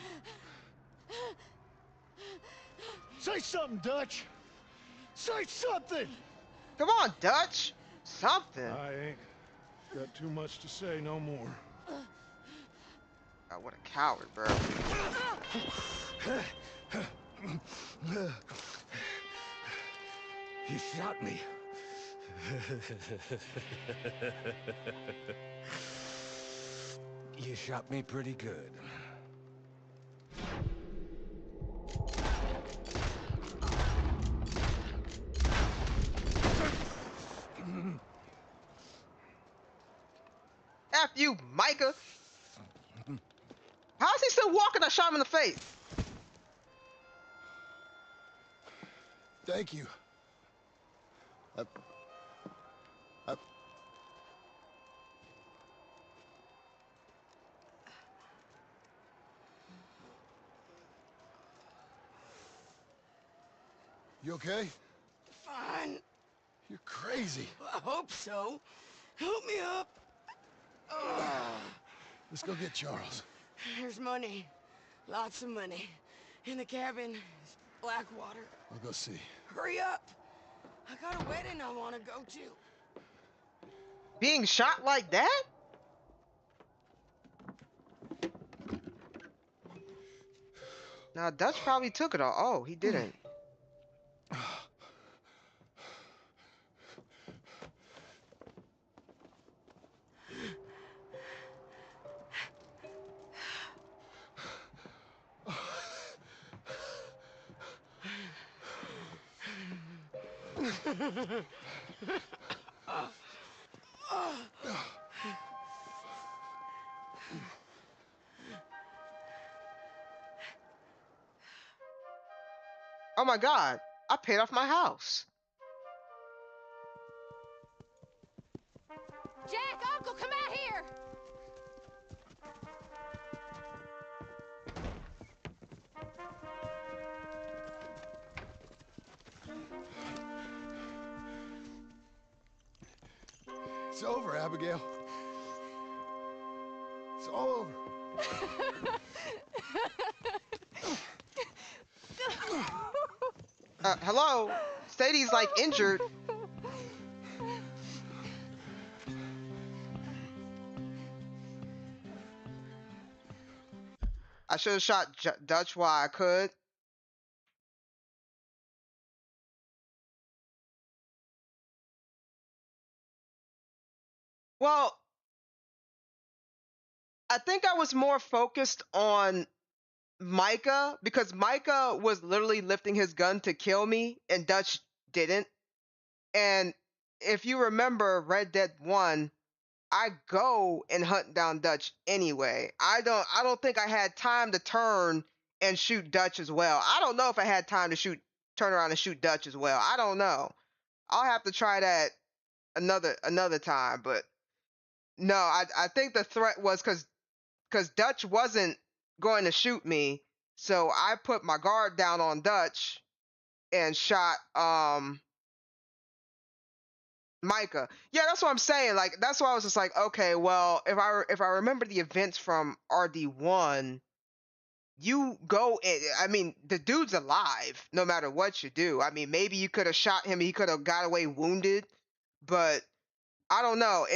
Say something, Dutch. Say something. Come on, Dutch. Something. I ain't got too much to say no more. Oh, what a coward, bro. You shot me. You shot me pretty good. F you, Micah. How is he still walking? I shot him in the face. Thank you. You okay? Fine. You're crazy. I hope so. Help me up. Let's go get Charles. There's money. Lots of money. In the cabin is Blackwater. I'll go see. Hurry up. I got a wedding I want to go to. Being shot like that? Now, Dutch probably took it all. Oh, he didn't. Oh my God, I paid off my house. Jack, Uncle, come out here! It's over, Abigail. It's all over. Hello? Sadie's like injured. I should have shot Dutch while I could. Well, I think I was more focused on Micah because Micah was literally lifting his gun to kill me and Dutch didn't. And if you remember Red Dead 1, I go and hunt down Dutch anyway. I don't think I had time to turn and shoot Dutch as well. I don't know if I had time to turn around and shoot Dutch as well. I don't know. I'll have to try that another time, but no, I think the threat was cuz Dutch wasn't going to shoot me. So I put my guard down on Dutch and shot Micah. Yeah, that's what I'm saying. Like that's why I was just like, okay, well, if I remember the events from RD1, you go in, I mean, the dude's alive no matter what you do. I mean, maybe you could have shot him, he could have got away wounded, but I don't know.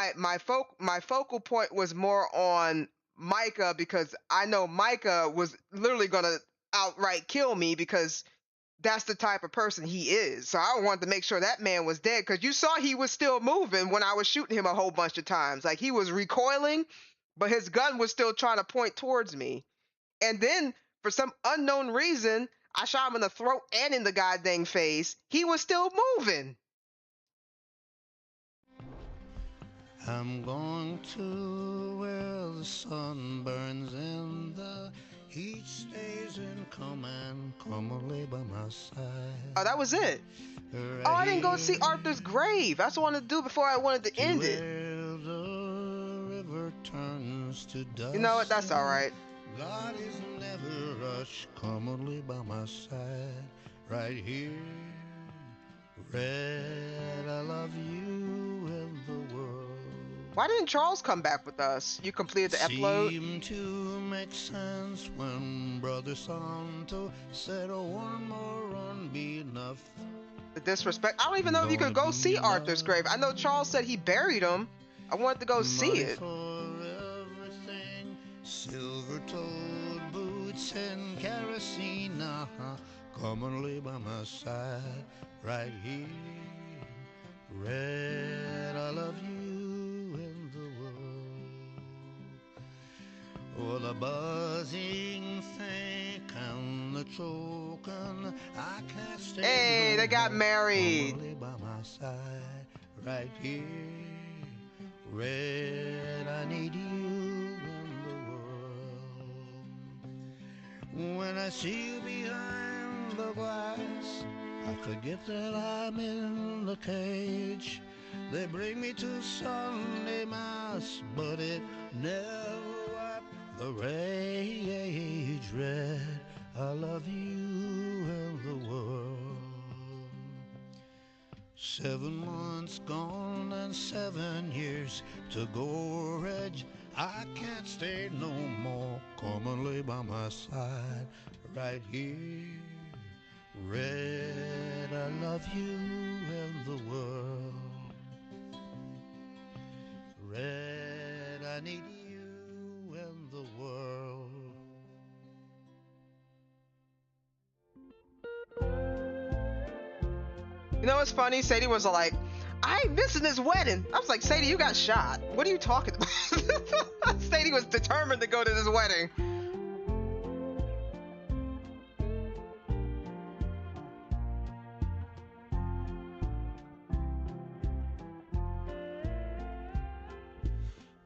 My focal point was more on Micah because I know Micah was literally gonna outright kill me because that's the type of person he is. So I wanted to make sure that man was dead because you saw he was still moving when I was shooting him a whole bunch of times. Like he was recoiling, but his gun was still trying to point towards me. And then for some unknown reason, I shot him in the throat and in the goddamn face. He was still moving. I'm going to where the sun burns and the heat stays in command. Come lay by my side. Oh, that was it. Right Oh, I didn't go see Arthur's grave. That's what I wanted to do before I wanted to end it. where the river turns to dust. You know what? That's all right. God is never rushed. Come lay by my side. Right here. Red, I love you and the world. Why didn't Charles come back with us? You completed the upload? Seemed to make sense when Brother Santo said, oh, one more run be enough. The disrespect. I don't even know if you could go see Arthur's grave. I know Charles said he buried him. I wanted to go see it. For everything, silver-toed boots and kerosene. Come and lay by my side, right here. Red, I love you and the world. Oh, the buzzing think and the choking, I can't stay. Hey, no they got more. married. Come and lay by my side, right here. Red, I need you in the world. When I see you behind the glass, I forget that I'm in the cage. They bring me to Sunday Mass, but it never wiped the rage. Red, I love you and the world. 7 months gone and 7 years to go, Reg. I can't stay no more. Come and lay by my side right here. Red, I love you and the world. Red, I need you and the world. You know what's funny? Sadie was like, I ain't missing this wedding. I was like, Sadie, you got shot. What are you talking about? Sadie was determined to go to this wedding.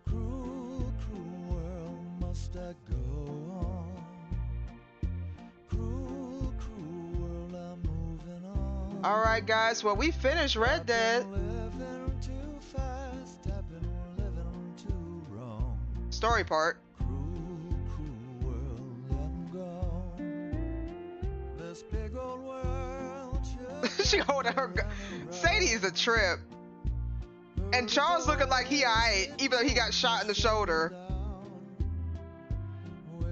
Cruel, cruel world, must I go on? Cruel, cruel world, I'm moving on. Alright guys, well we finished Red Dead. I've been living too fast, I've been living too wrong. Story part. Cruel, cruel world, I'm gone. This big old world She holding her gun. Sadie is a trip. And Charles looking like he alright, even though he got shot in the shoulder.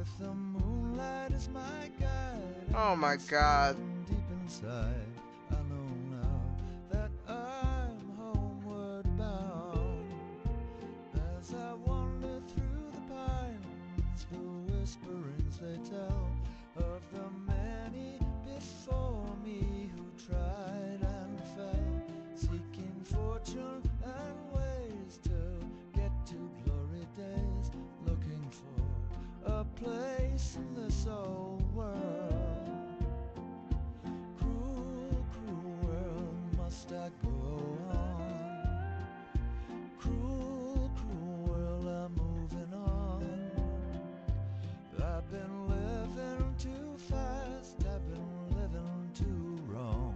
with the moonlight as my guide. Oh my god. Deep inside, I know now that I'm homeward bound. As I wander through the pines, the whisperings they tell of the many before me who tried and fell, seeking fortune and ways to get to glory days, looking for a place in this old world. Cruel, cruel world, must I go on? Cruel, cruel world, I'm moving on. I've been living too fast, I've been living too wrong.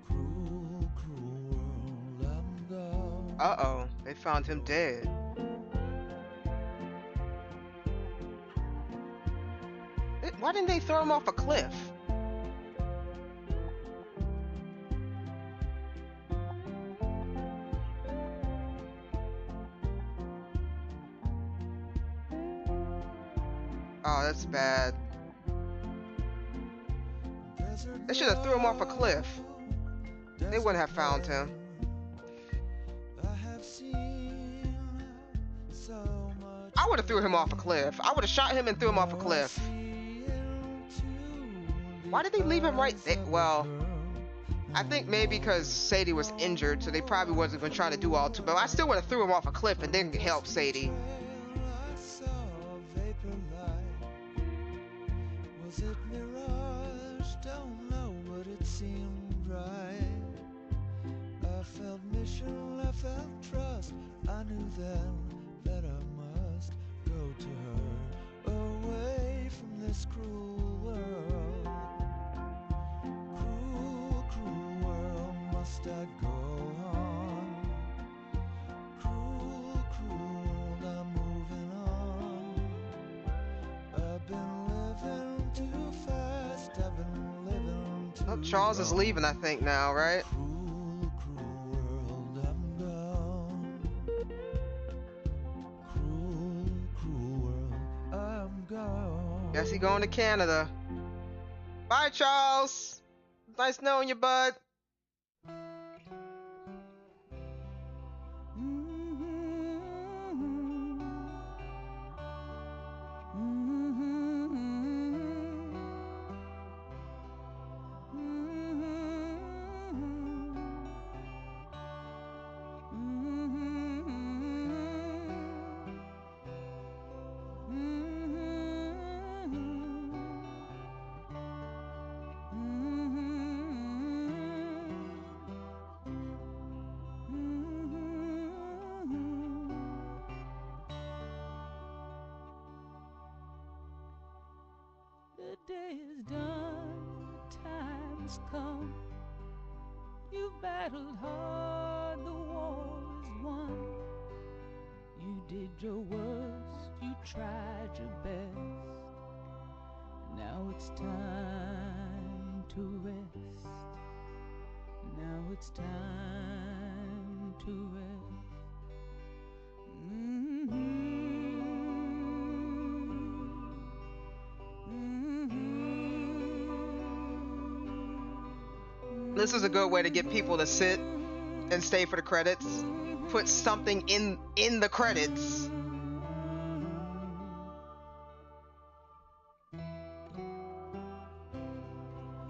Cruel, cruel world, I'm gone. Uh-oh, they found him dead. Why didn't they throw him off a cliff? Oh, that's bad. They should have threw him off a cliff. They wouldn't have found him. I would have threw him off a cliff. I would have shot him and threw him off a cliff. Why did they leave him right there? Well, I think maybe because Sadie was injured, so they probably wasn't going to try to do all two. But I still would have threw him off a cliff and then help Sadie. Was it mirage? Don't know, but it seemed right. I felt mission, I felt trust. I knew then that I must go to her, away from this cruel world. Cruel, cruel world, must I go on? Cruel, cruel world, I'm moving on. I've been living too fast, I've been living too Oh, Charles is leaving, I think, now, right? Cruel, cruel world, I'm gone. Cruel, cruel world, I'm gone. Guess he going to Canada. Bye, Charles. Nice knowing you, bud. day is done, time has come. You battled hard, the war is won. You did your worst, you tried your best. Now it's time to rest. Now it's time to rest. This is a good way to get people to sit and stay for the credits. Put something in the credits.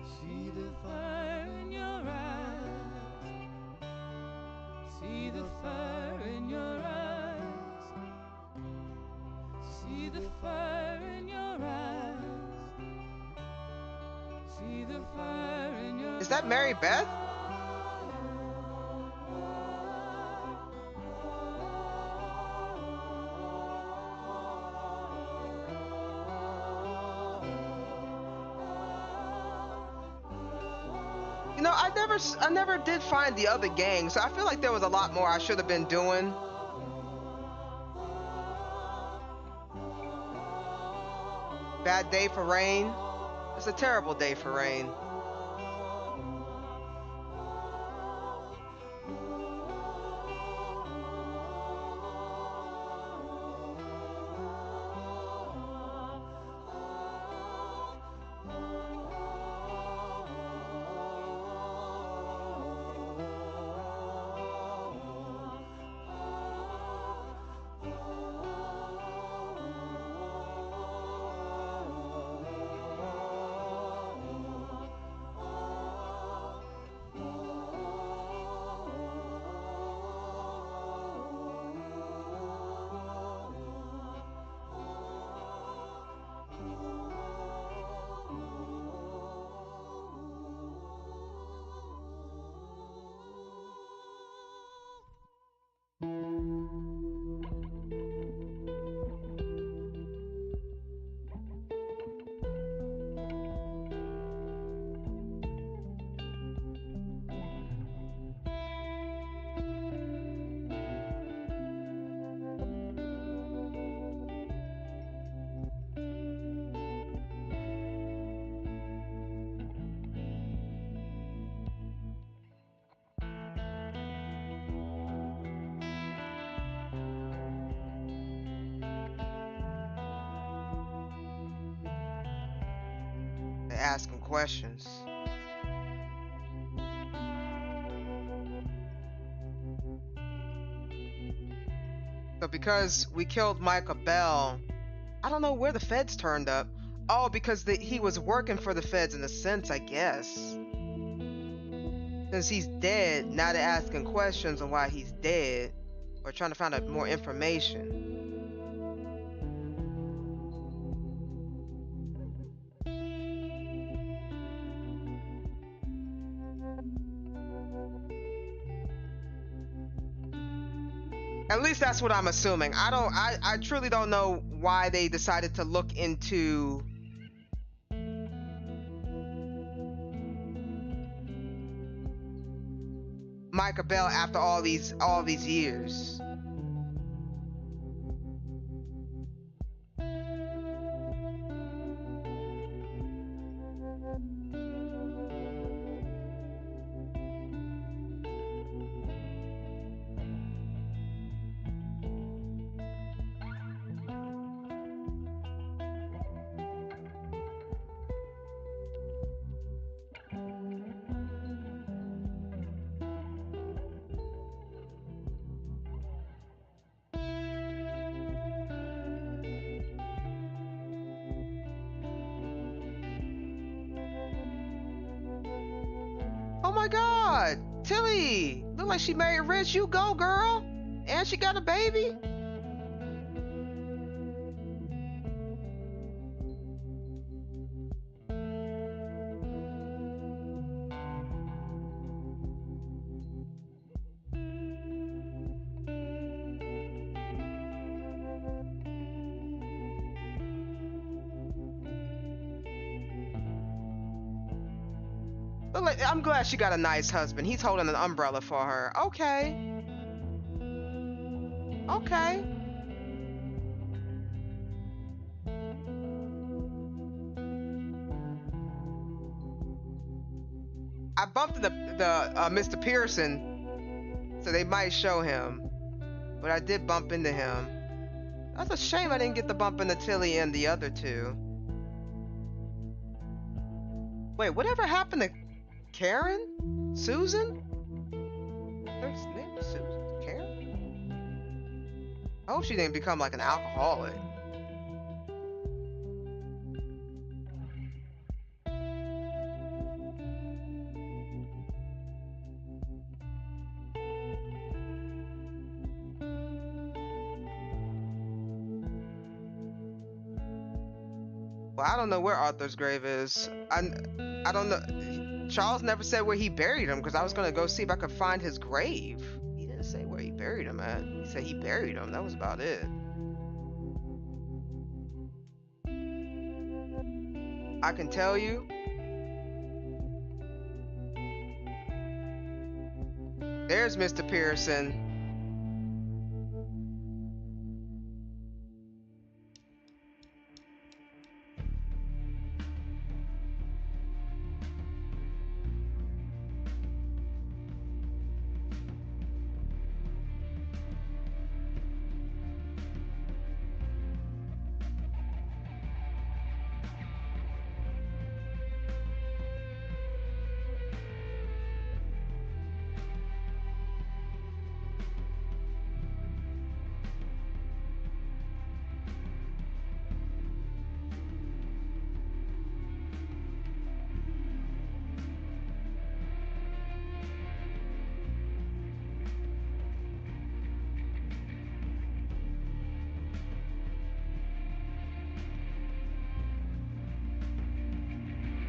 See the fire in your eyes. See the fire in your eyes. See the fire in your eyes. See the fire in your eyes. Is that Mary Beth? You know, I never did find the other gang, so I feel like there was a lot more I should have been doing. Bad day for rain. It's a terrible day for rain. They ask him questions. So because we killed Michael Bell, I don't know where the feds turned up. Oh, because he was working for the feds in a sense, I guess. Since he's dead, now they're asking questions on why he's dead, or trying to find out more information. At least that's what I'm assuming. I truly don't know why they decided to look into Michael Bell after all these years. Oh my God, Tilly, look like she married rich. You go, girl. And she got a baby. I'm glad she got a nice husband. He's holding an umbrella for her. Okay. Okay. I bumped the Mr. Pearson, so they might show him. But I did bump into him. That's a shame I didn't get the bump into Tilly and the other two. Wait, whatever happened to Karen? Susan? Her name is Susan? Karen? I hope she didn't become like an alcoholic. Well, I don't know where Arthur's grave is. I don't know. Charles never said where he buried him because I was gonna go see if I could find his grave. He didn't say where he buried him at. He said he buried him. That was about it. I can tell you. There's Mr. Pearson.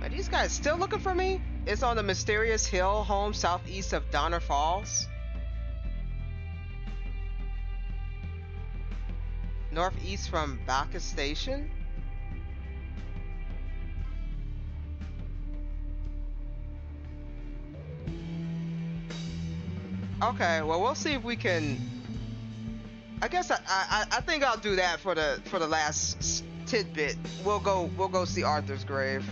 Are these guys still looking for me? It's on the mysterious hill home southeast of Donner Falls. Northeast from Bacchus Station. Okay, well we'll see if we can. I guess I think I'll do that for the last tidbit. We'll go see Arthur's grave.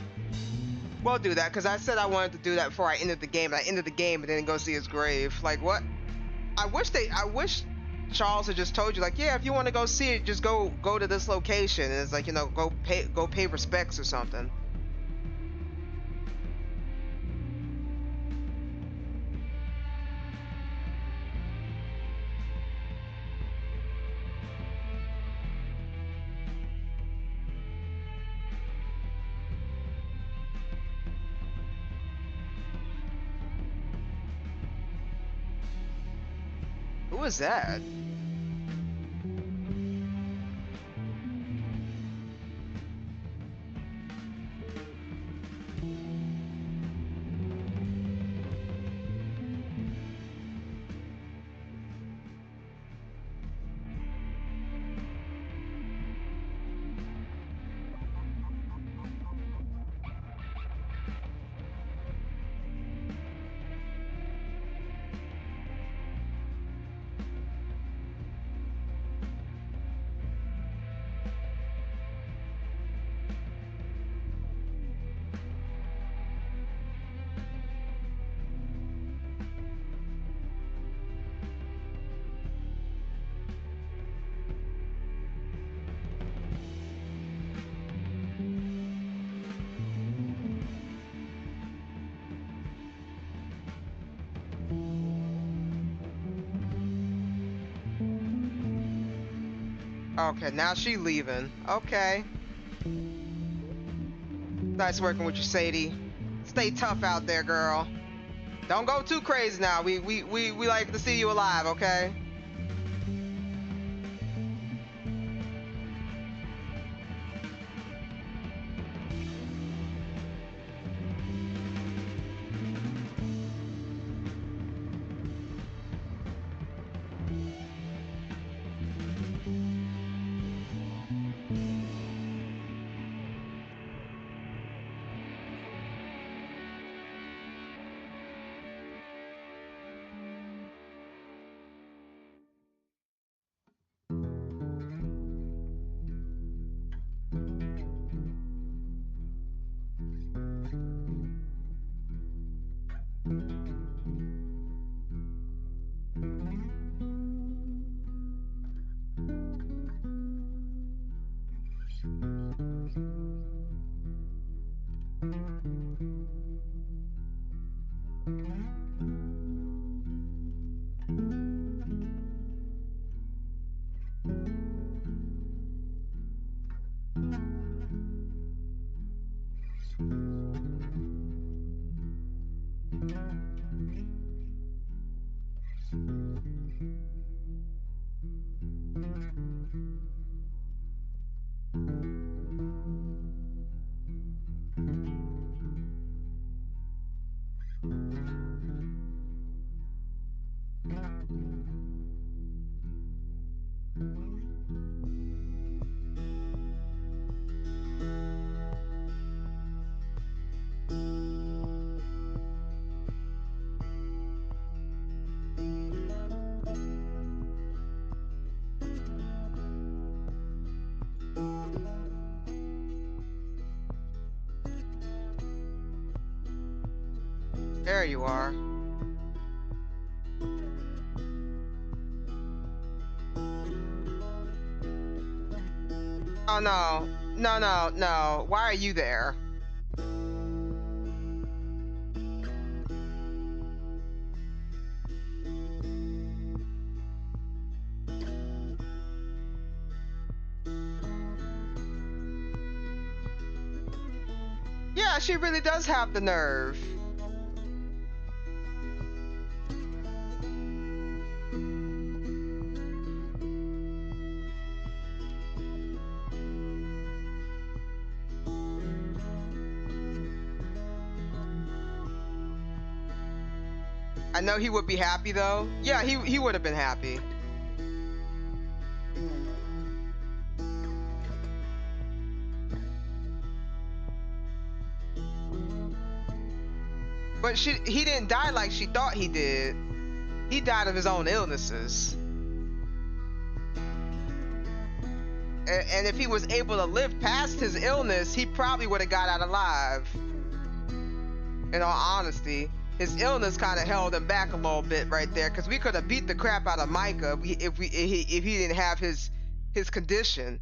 We'll do that because I said I wanted to do that before I ended the game. I ended the game and then go see his grave. Like what? I wish Charles had just told you like, yeah, if you want to go see it, just go to this location. And it's like, you know, go pay respects or something. Who is that? Okay, now she leaving. Okay. Nice working with you, Sadie. Stay tough out there, girl. Don't go too crazy now. We like to see you alive, okay? There you are. Oh no. No, no, no. Why are you there? Yeah, she really does have the nerve. I know he would be happy though. Yeah, he would have been happy. But he didn't die like she thought he did. He died of his own illnesses. And if he was able to live past his illness, he probably would have got out alive. In all honesty, his illness kind of held him back a little bit right there, because we could have beat the crap out of Micah if he didn't have his condition.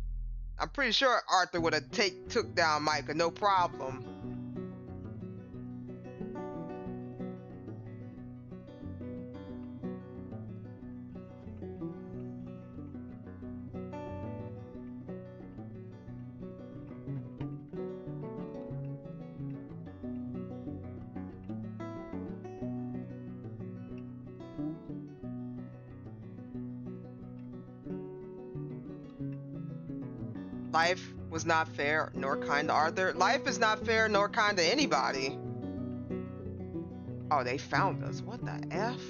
I'm pretty sure Arthur would have took down Micah, no problem. Life was not fair nor kind to Arthur. Life is not fair nor kind to anybody. Oh, they found us. What the F?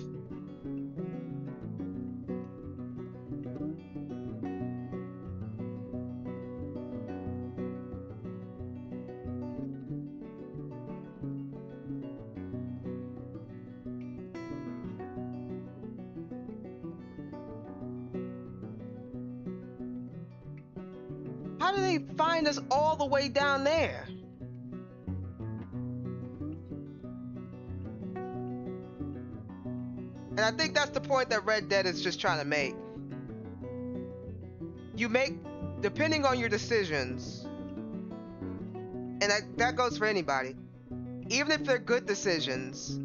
How did they find us all the way down there? And I think that's the point that Red Dead is just trying to make. You make, depending on your decisions, and that goes for anybody, even if they're good decisions,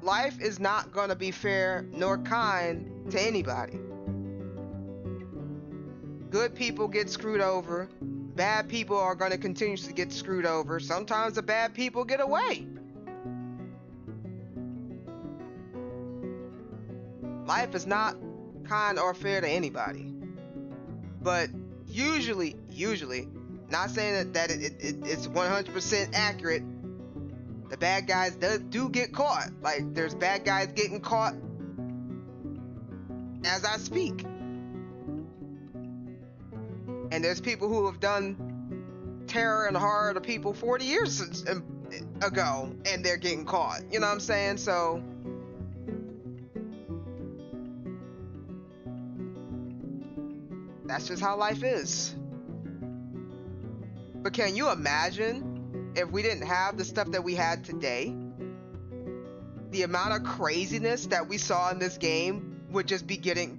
life is not going to be fair nor kind to anybody. Good people get screwed over. Bad people are going to continuously get screwed over. Sometimes the bad people get away. Life is not kind or fair to anybody. But usually, not saying that it's 100% accurate, the bad guys do get caught. Like, there's bad guys getting caught as I speak. And there's people who have done terror and horror to people 40 years ago, and they're getting caught. You know what I'm saying? So that's just how life is. But can you imagine if we didn't have the stuff that we had today? The amount of craziness that we saw in this game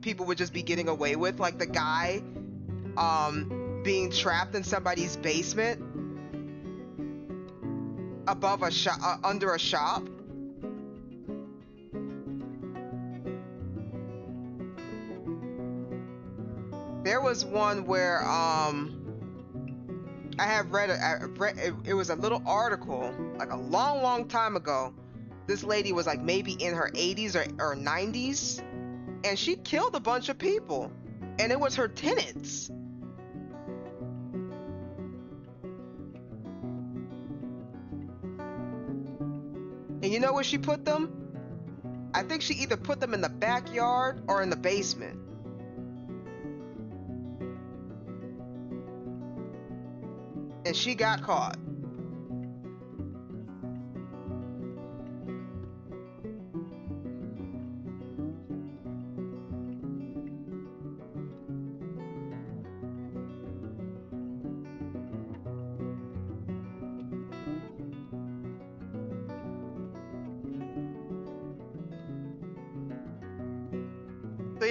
people would just be getting away with, like the guy being trapped in somebody's basement above a shop, under a shop. There was one where I read it was a little article like a long time ago. This lady was like maybe in her 80s or 90s, and she killed a bunch of people, and it was her tenants. And you know where she put them? I think she either put them in the backyard or in the basement. And she got caught.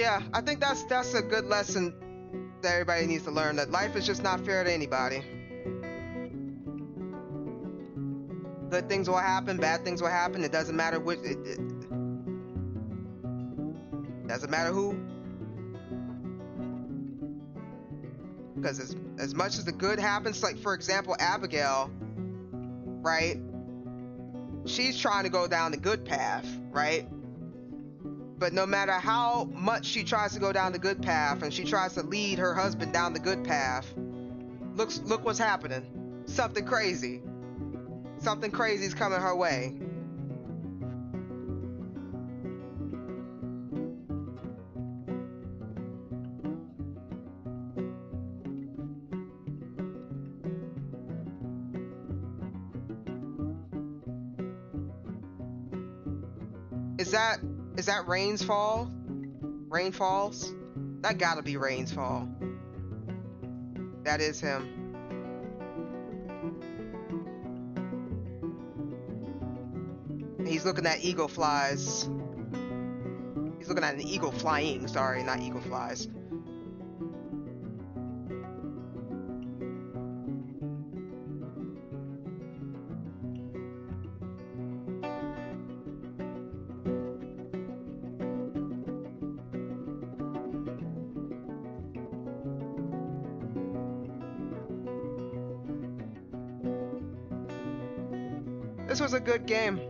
yeah, I think that's a good lesson that everybody needs to learn, that life is just not fair to anybody. Good things will happen, bad things will happen. It doesn't matter which. It doesn't matter who. Because as much as the good happens, like for example, Abigail, right? She's trying to go down the good path, right? But no matter how much she tries to go down the good path and she tries to lead her husband down the good path, look what's happening. Something crazy. Something crazy is coming her way. Is that Rain's Fall? Rain Falls? That gotta be Rain's Fall. That is him. He's looking at eagle flies. He's looking at an eagle flying, sorry, not eagle flies. This was a good game.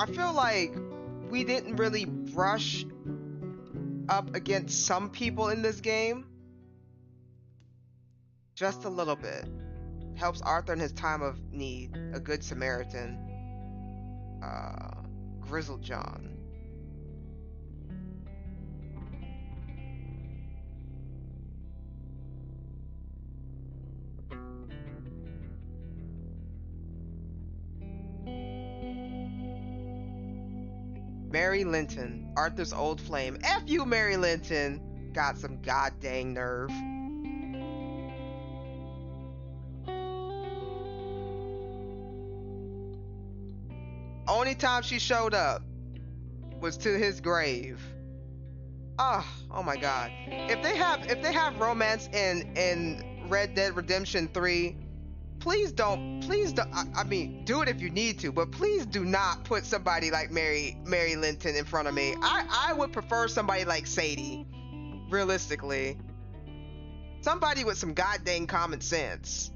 I feel like we didn't really brush up against some people in this game. Just a little bit. Helps Arthur in his time of need. A good Samaritan. Grizzled John. Mary Linton, Arthur's old flame. F you, Mary Linton. Got some goddamn nerve. Only time she showed up was to his grave. Oh my god. If they have romance in Red Dead Redemption 3, please don't, I mean, do it if you need to, but please do not put somebody like Mary Linton in front of me. I would prefer somebody like Sadie, realistically. Somebody with some goddamn common sense.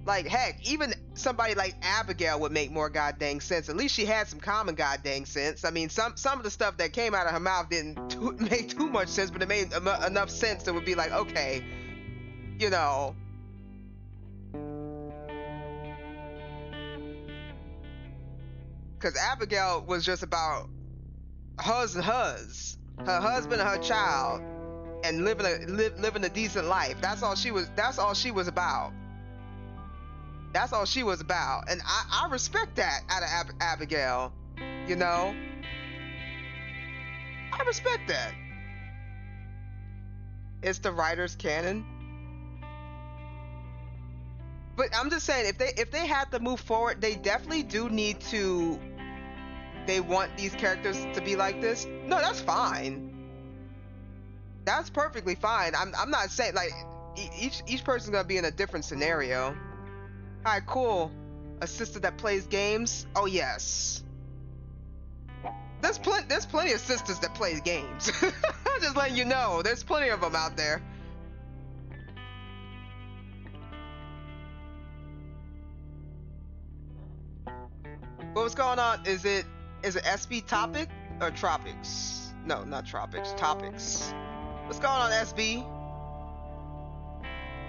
Like, heck, even somebody like Abigail would make more goddamn sense. At least she had some common goddamn sense. I mean, some of the stuff that came out of her mouth didn't make too much sense, but it made enough sense that would be like, okay, you know. Because Abigail was just about hers and hers, her husband and her child, and living a decent life. That's all she was about. That's all she was about. And I respect that out of Abigail, you know? I respect that. It's the writer's canon. But I'm just saying, if they had to move forward, they definitely do need to. They want these characters to be like this. No, that's fine. That's perfectly fine. I'm not saying like each person's gonna be in a different scenario. All right, cool. A sister that plays games. Oh yes. There's plenty of sisters that play games. Just letting you know, there's plenty of them out there. What's going on? Is it SB Topic or Tropics? No, not Tropics. Topics. What's going on, SB?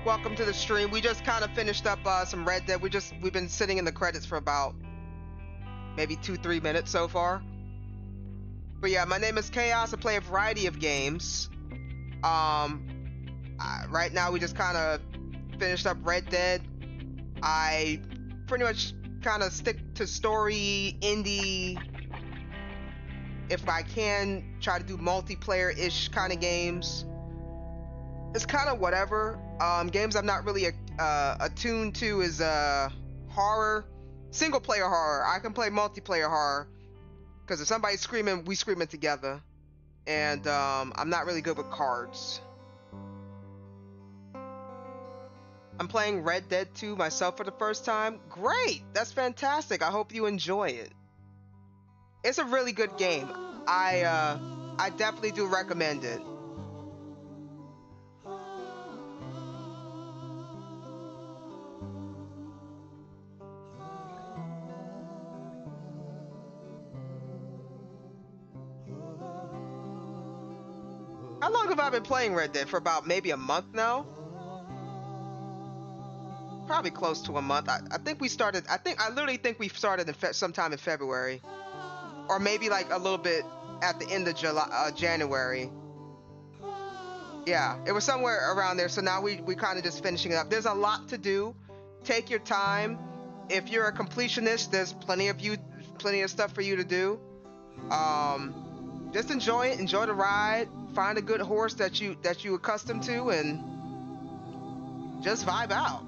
Welcome to the stream. We just kind of finished up some Red Dead. We've been sitting in the credits for about maybe 2-3 minutes so far. But yeah, my name is Chaos. I play a variety of games. Right now we just kind of finished up Red Dead. I pretty much kind of stick to story, indie. If I can, try to do multiplayer-ish kind of games. It's kind of whatever. Games I'm not really attuned to is horror, single-player horror. I can play multiplayer horror because if somebody's screaming, we screaming together. And I'm not really good with cards. I'm playing Red Dead 2 myself for the first time. Great! That's fantastic. I hope you enjoy it. It's a really good game. I definitely do recommend it. How long have I been playing Red Dead? For about maybe a month now? Probably close to a month. I think we started, I literally think we started in sometime in February. Or maybe like a little bit at the end of January. Yeah, it was somewhere around there. So now we kind of just finishing it up. There's a lot to do. Take your time. If you're a completionist, there's plenty of stuff for you to do. Just enjoy it. Enjoy the ride. Find a good horse that you accustomed to, and just vibe out.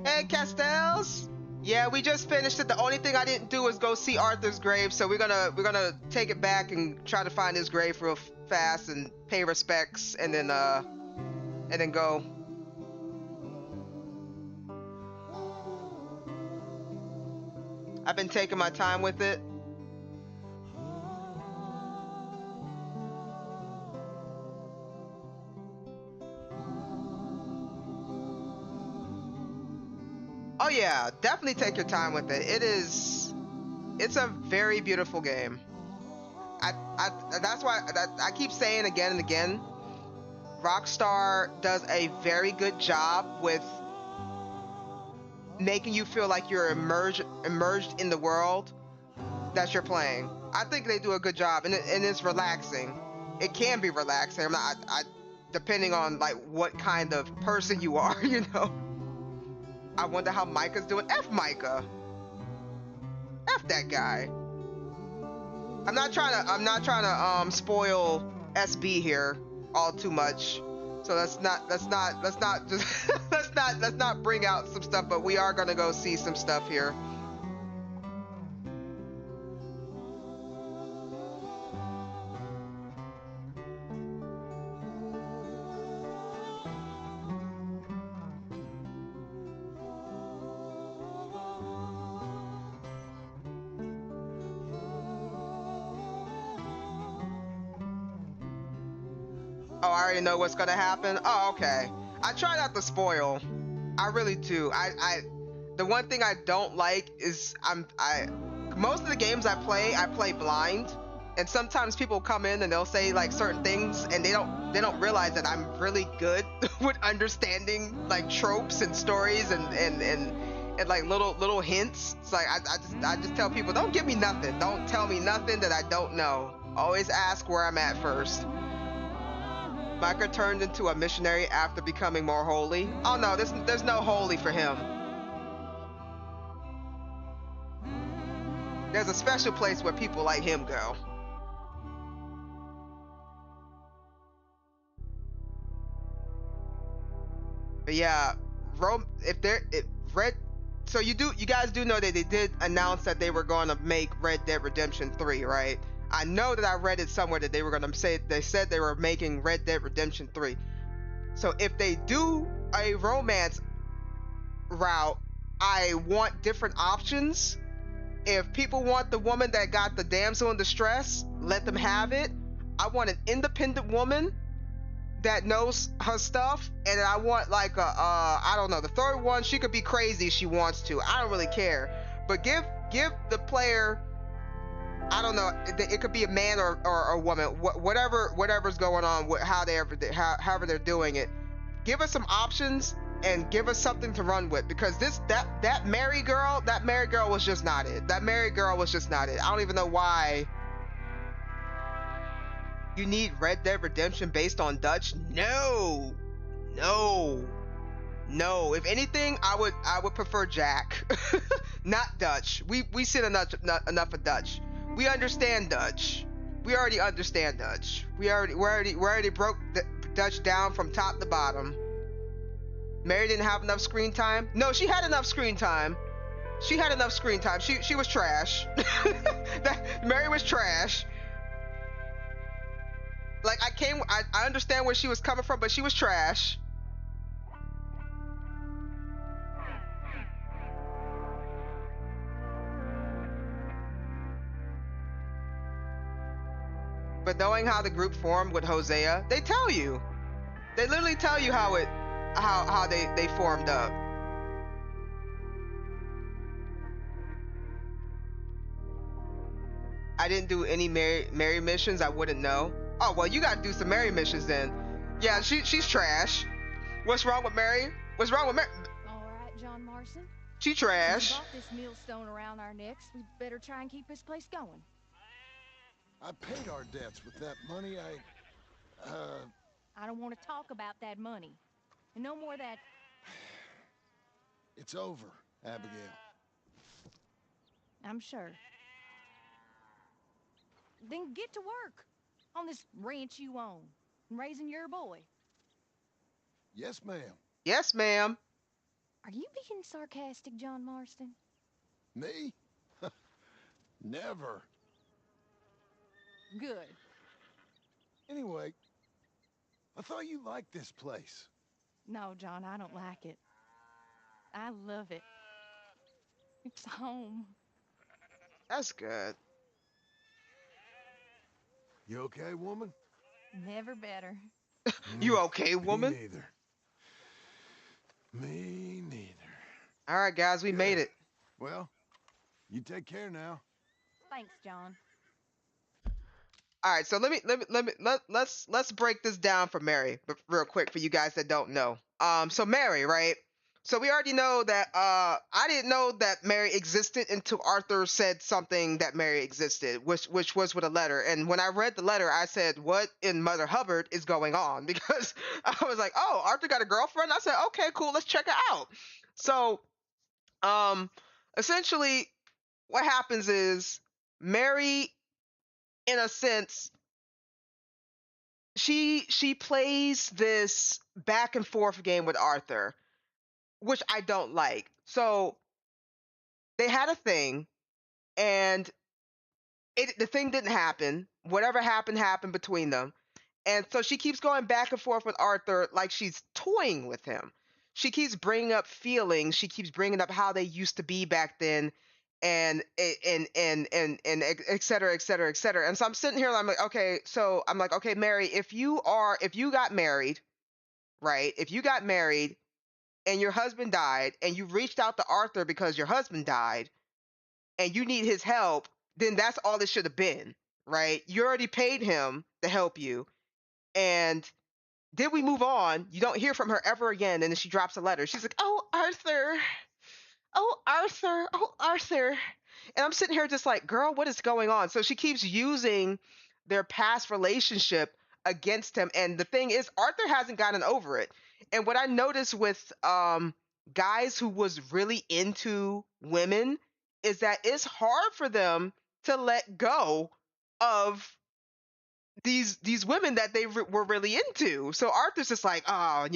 Hey, Castells. Yeah, we just finished it. The only thing I didn't do was go see Arthur's grave, so we're gonna take it back and try to find his grave real fast and pay respects, and then go. I've been taking my time with it. Oh yeah, definitely take your time with it. It's a very beautiful game. That's why I keep saying again and again, Rockstar does a very good job with making you feel like you're immersed in the world that you're playing. I think they do a good job, and it's relaxing. It can be relaxing. Depending on like what kind of person you are, you know. I wonder how Micah's doing. F Micah. F that guy. I'm not trying to spoil SB here all too much. So let's not bring out some stuff, but we are gonna go see some stuff here. Oh, I already know what's gonna happen. Oh, okay. I try not to spoil. I really do. The one thing I don't like is most of the games I play blind, and sometimes people come in and they'll say like certain things, and they don't realize that I'm really good with understanding like tropes and stories and like little hints. It's like I just tell people, don't give me nothing. Don't tell me nothing that I don't know. Always ask where I'm at first. Micah turned into a missionary after becoming more holy. Oh no, there's no holy for him. There's a special place where people like him go. But yeah, so you guys do know that they did announce that they were going to make Red Dead Redemption 3, right? I know that I read it somewhere that they said they were making Red Dead Redemption 3. So if they do a romance route, I want different options. If people want the woman that got the damsel in distress, let them have it. I want an independent woman that knows her stuff, and I want like I don't know, the third one, she could be crazy if she wants to. I don't really care, but give the player, I don't know, it could be a man or a woman, whatever's going on, however they're doing it. Give us some options and give us something to run with, because that Mary girl was just not it. That Mary girl was just not it. I don't even know why you need Red Dead Redemption based on Dutch. No, if anything, I would prefer Jack. Not Dutch. We seen enough of Dutch. We understand Dutch. We already understand Dutch. We already broke Dutch down from top to bottom. Mary didn't have enough screen time. No, she had enough screen time. She was trash. Mary was trash. Like, I understand where she was coming from, but she was trash. But knowing how the group formed with Hosea, they tell you. They literally tell you how they formed up. I didn't do any Mary missions. I wouldn't know. Oh, well, you gotta do some Mary missions then. Yeah, she's trash. What's wrong with Mary? What's wrong with Mary? All right, John Marston. She trash. We bought this millstone around our necks. We better try and keep this place going. I paid our debts with that money. I don't want to talk about that money. And no more of that. It's over, Abigail. I'm sure. Then get to work on this ranch you own and raising your boy. Yes, ma'am. Yes, ma'am. Are you being sarcastic, John Marston? Me? Never. Good. Anyway, I thought you liked this place. No, John, I don't like it. I love it. It's home. That's good. You okay, woman? Never better. You okay, woman? Me neither. Me neither. All right, guys, we made it. Well, you take care now. Thanks, John. All right, so let's break this down for Mary real quick for you guys that don't know. So Mary, right? So we already know that I didn't know that Mary existed until Arthur said something that Mary existed, which was with a letter. And when I read the letter, I said, "What in Mother Hubbard is going on?" Because I was like, "Oh, Arthur got a girlfriend." I said, "Okay, cool, let's check it out." So, essentially, what happens is Mary, in a sense, she plays this back and forth game with Arthur, which I don't like. So they had a thing, and the thing didn't happen. Whatever happened between them. And so she keeps going back and forth with Arthur like she's toying with him. She keeps bringing up feelings. She keeps bringing up how they used to be back then, and et cetera, et cetera, et cetera. And so I'm sitting here and I'm like, okay, Mary, if you got married, right? If you got married and your husband died and you reached out to Arthur because your husband died and you need his help, then that's all it should have been, right? You already paid him to help you. And then we move on. You don't hear from her ever again. And then she drops a letter. She's like, "Oh, Arthur. Oh, Arthur. Oh, Arthur." And I'm sitting here just like, girl, what is going on? So she keeps using their past relationship against him. And the thing is, Arthur hasn't gotten over it. And what I noticed with guys who was really into women is that it's hard for them to let go of these women that they were really into. So Arthur's just like, "Oh,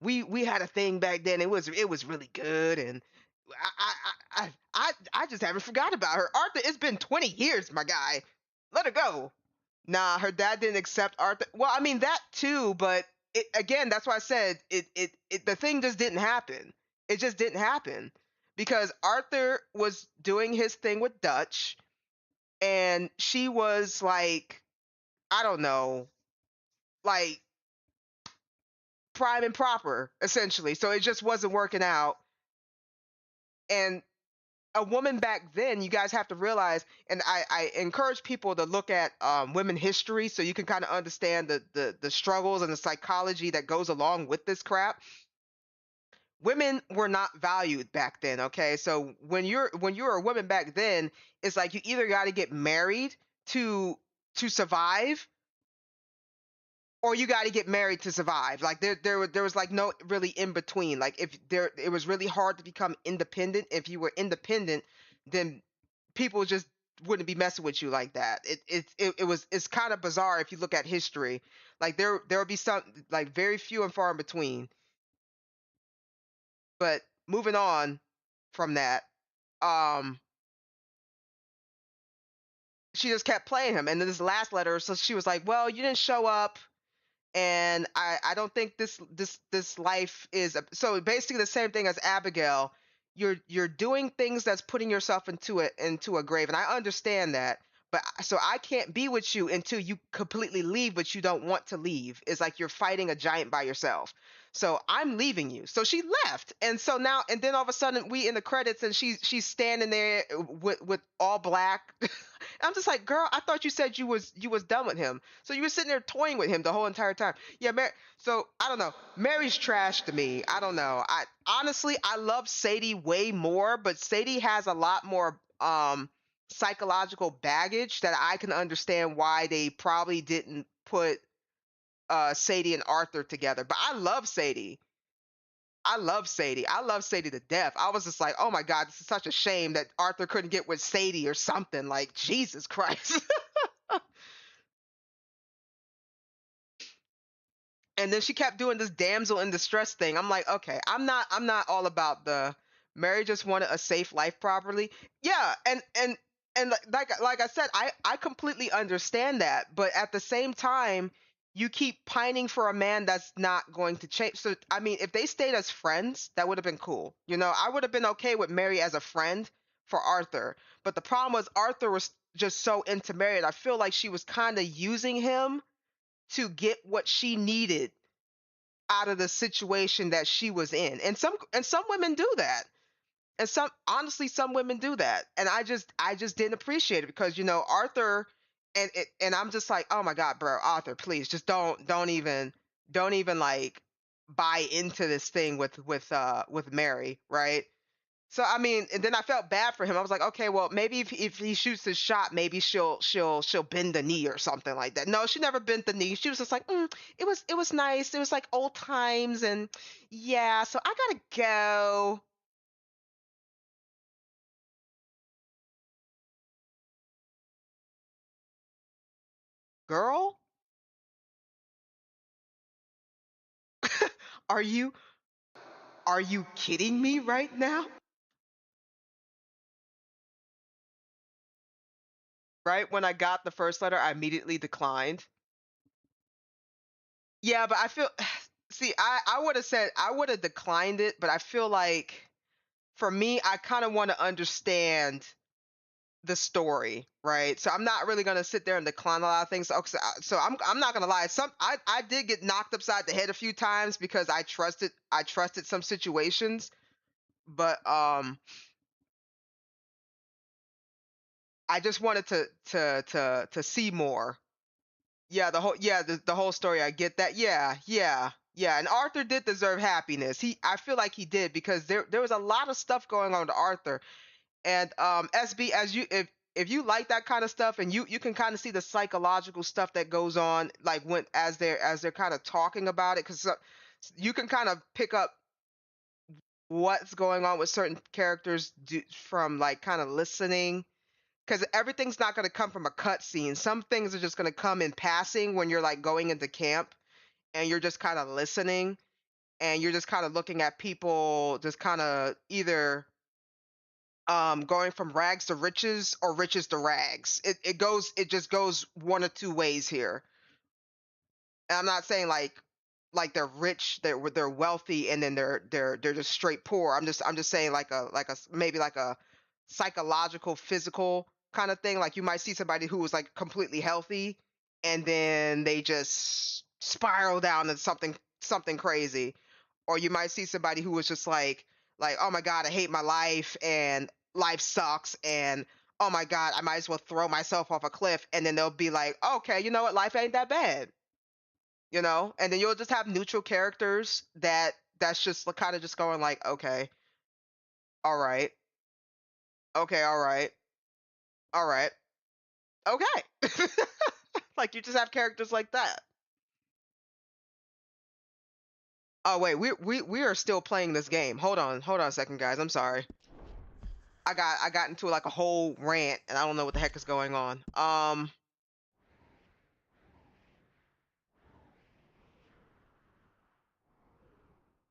we had a thing back then. It was really good, and I just haven't forgot about her." Arthur, it's been 20 years, my guy. let her go. Nah, her dad didn't accept Arthur. Well, I mean that too, but again, that's why I said the thing just didn't happen. It just didn't happen because Arthur was doing his thing with Dutch, and she was like, I don't know, like prime and proper essentially. So it just wasn't working out. And a woman back then, you guys have to realize, and I encourage people to look at women history so you can kind of understand the struggles and the psychology that goes along with this crap. Women were not valued back then, okay? So when you're a woman back then, it's like you either got to get married to to survive, or you got to get married to survive. Like there was like no really in between. Like if there it was really hard to become independent. If you were independent, then people just wouldn't be messing with you like that. It's kind of bizarre if you look at history. Like there would be some, like very few and far in between. But moving on from that, um she just kept playing him. And then this last letter, so she was like, "Well, you didn't show up, and I don't think this life is so basically the same thing as Abigail. You're doing things that's putting yourself into a grave, and I understand that, but so I can't be with you until you completely leave, but you don't want to leave. It's like you're fighting a giant by yourself. So I'm leaving you." So she left, and so now and then all of a sudden we in the credits, and she's standing there with all black. I'm just like, girl, I thought you said you was done with him. So you were sitting there toying with him the whole entire time. Yeah, Mary. So I don't know. Mary's trash to me. I don't know. I honestly I love Sadie way more, but Sadie has a lot more psychological baggage that I can understand why they probably didn't put Sadie and Arthur together. But I love Sadie. I love Sadie. I love Sadie to death. I was just like, oh my God, this is such a shame that Arthur couldn't get with Sadie or something. Like, Jesus Christ. And then she kept doing this damsel in distress thing. I'm like, okay, I'm not all about the Mary just wanted a safe life properly. Yeah, and like I said, I completely understand that, but at the same time, you keep pining for a man that's not going to change. So I mean, if they stayed as friends, that would have been cool. I would have been okay with Mary as a friend for Arthur. But the problem was Arthur was just so into Mary, and I feel like she was kind of using him to get what she needed out of the situation that she was in. And some women do that. And some women do that. And I just didn't appreciate it because Arthur and I'm just like, "Oh my God, bro, Arthur, please just don't even like buy into this thing with Mary, right?" So I mean, and then I felt bad for him. I was like, okay, well, maybe if he shoots his shot, maybe she'll bend the knee or something like that. No, she never bent the knee. She was just like, it was nice. It was like old times, and yeah. So I gotta go, girl. Are you are you kidding me right now? Right when I got the first letter, I immediately declined. Yeah, but I feel see, I would have said I would have declined it, but I feel like for me, I kind of want to understand the story, right? So I'm not really gonna sit there and decline a lot of things. So I'm not gonna lie. I did get knocked upside the head a few times because I trusted some situations, but I just wanted to see more. Yeah, the whole story. I get that. Yeah, yeah, yeah. And Arthur did deserve happiness. I feel like he did because there was a lot of stuff going on to Arthur. And SB, as you if you like that kind of stuff, and you can kind of see the psychological stuff that goes on, like when as they're kind of talking about it, because you can kind of pick up what's going on with certain characters from like kind of listening, because everything's not going to come from a cutscene. Some things are just going to come in passing when you're like going into camp and you're just kind of listening, and you're just kind of looking at people just kind of either going from rags to riches or riches to rags. It just goes one or two ways here. And I'm not saying like they're rich, they're wealthy, and then they're just straight poor. I'm just saying like a maybe like a psychological, physical kind of thing. Like you might see somebody who was like completely healthy, and then they just spiral down into something crazy. Or you might see somebody who was just like oh my god, I hate my life and life sucks, and oh my god, I might as well throw myself off a cliff, and then they'll be like, okay, you know what, life ain't that bad, you know. And then you'll just have neutral characters that's just kind of just going like, okay, all right, okay, all right, all right, okay. Like you just have characters like that. Oh wait, we are still playing this game. Hold on a second, guys. I'm sorry. I got into like a whole rant, and I don't know what the heck is going on.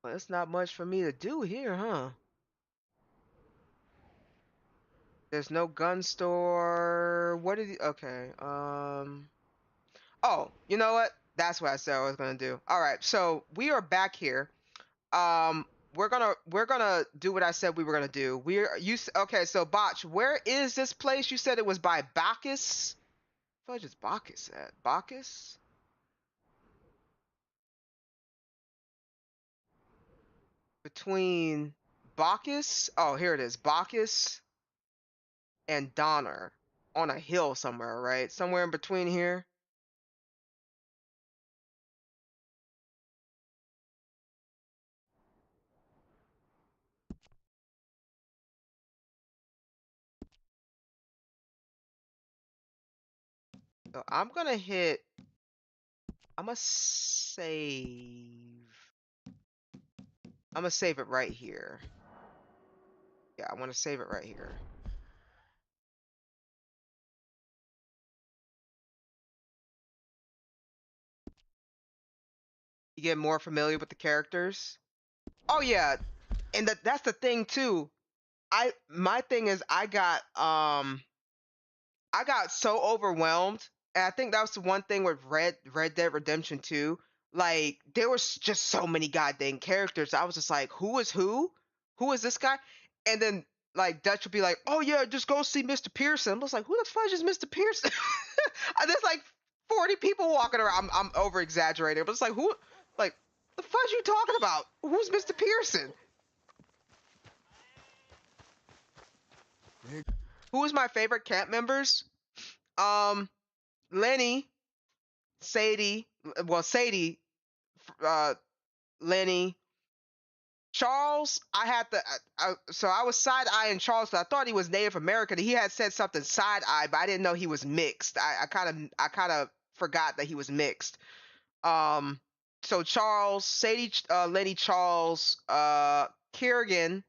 Well, it's not much for me to do here, huh? There's no gun store. What did he? Okay. Oh, you know what? That's what I said I was gonna do. All right, so we are back here. Um, we're gonna do what I said we were gonna do. Okay? So Botch, where is this place? You said it was by Bacchus. What is Bacchus at? Bacchus? Between Bacchus? Oh, here it is. Bacchus and Donner on a hill somewhere, right? Somewhere in between here. So I'm gonna hit. I'm gonna save. I'm gonna save it right here. Yeah, I want to save it right here. You get more familiar with the characters. Oh yeah, and that's the thing too. My thing is I got so overwhelmed, and I think that was the one thing with Red Dead Redemption 2. Like there was just so many goddamn characters. I was just like, who is who? Who is this guy? And then like Dutch would be like, oh yeah, just go see Mr. Pearson. I was like, who the fuck is Mr. Pearson? And there's like 40 people walking around. I'm over exaggerating, but it's like who? Like the fuck you talking about? Who's Mr. Pearson? Who is my favorite camp members? Lenny, Sadie, well, Sadie, uh, Lenny, Charles. So I was side eyeing Charles. I thought he was Native American. He had said something side eye, but I didn't know he was mixed. I kind of forgot that he was mixed. So Charles, Sadie, Lenny, Charles, Kerrigan,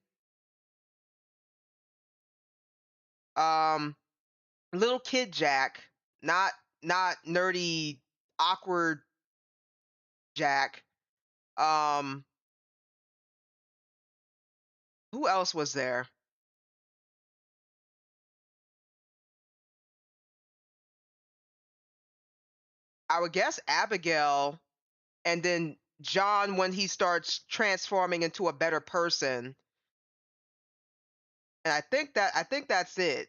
um, little kid Jack, not nerdy, awkward Jack. Um, who else was there? I would guess Abigail, and then John when he starts transforming into a better person. And I think that's it.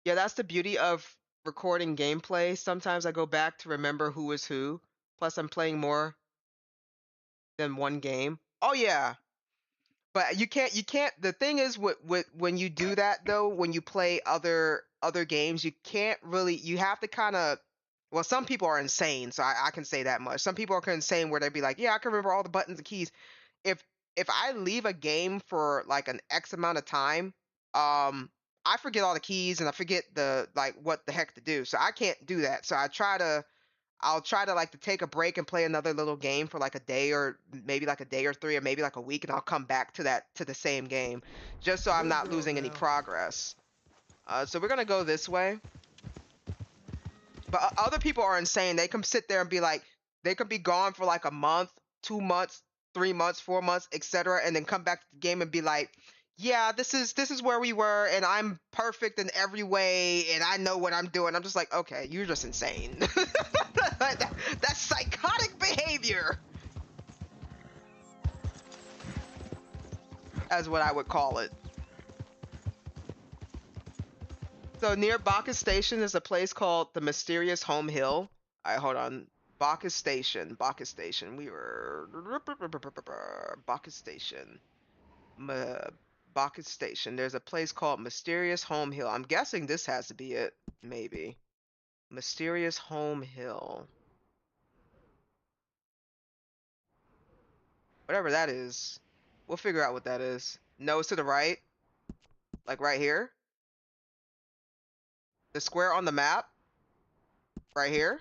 Yeah, that's the beauty of recording gameplay. Sometimes I go back to remember who is who. Plus I'm playing more than one game. Oh yeah. But you can't the thing is with when you do that though, when you play other games, you can't really you have to kind of well, some people are insane, so I can say that much. Some people are insane where they'd be like, yeah, I can remember all the buttons and keys. If I leave a game for like an X amount of time, I forget all the keys and I forget the like what the heck to do. So I can't do that. So I'll try to like to take a break and play another little game for like a day or maybe like a day or three or maybe like a week, and I'll come back to the same game just so I'm Good not girl losing any now. progress. So we're gonna go this way. But other people are insane. They can sit there and be like, they could be gone for like a month, 2 months, 3 months, 4 months, etc., and then come back to the game and be like, yeah, this is where we were, and I'm perfect in every way, and I know what I'm doing. I'm just like, okay, you're just insane. That's psychotic behavior, as what I would call it. So near Bacchus Station is a place called the Mysterious Home Hill. All right, hold on. Bacchus Station. Bacchus Station. We were Bacchus Station. Bacchus Station. There's a place called Mysterious Home Hill. I'm guessing this has to be it. Maybe. Mysterious Home Hill. Whatever that is. We'll figure out what that is. No, it's to the right. Like right here. The square on the map. Right here.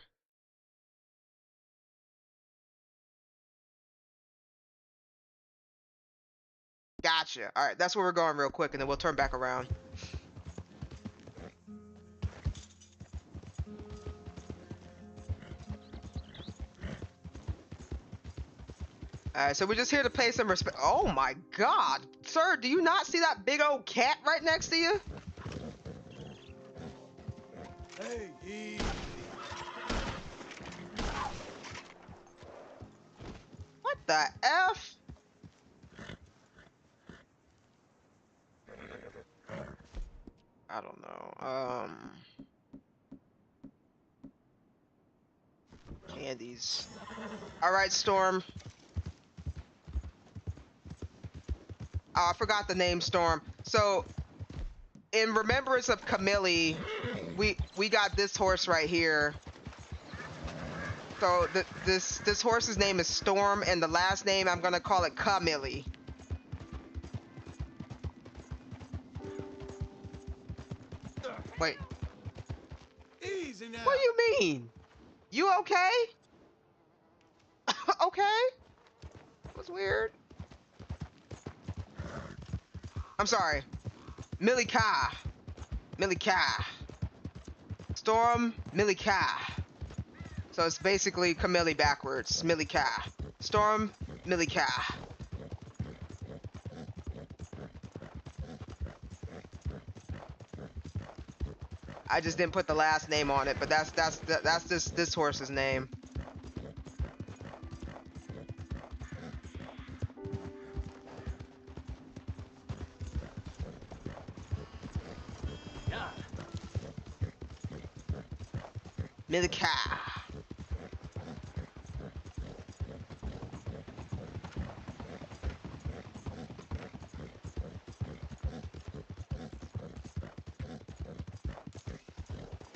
Gotcha. All right, that's where we're going real quick, and then we'll turn back around. All right, so we're just here to pay some respect. Oh my God, sir, do you not see that big old cat right next to you? Hey, easy. What the F? I don't know. Candies. All right, Storm. Oh, I forgot the name, Storm. So, in remembrance of Camille, we got this horse right here. So this horse's name is Storm, and the last name I'm gonna call it Camille. Wait. Easy now. What do you mean? You okay? Okay. That was weird. I'm sorry. Millie-Ka. Millie-Ka. Storm Millie-Ka. So it's basically Camille backwards. Millie-Ka. Storm Millie-Ka. I just didn't put the last name on it, but that's this horse's name. Yeah. Millie-Ka.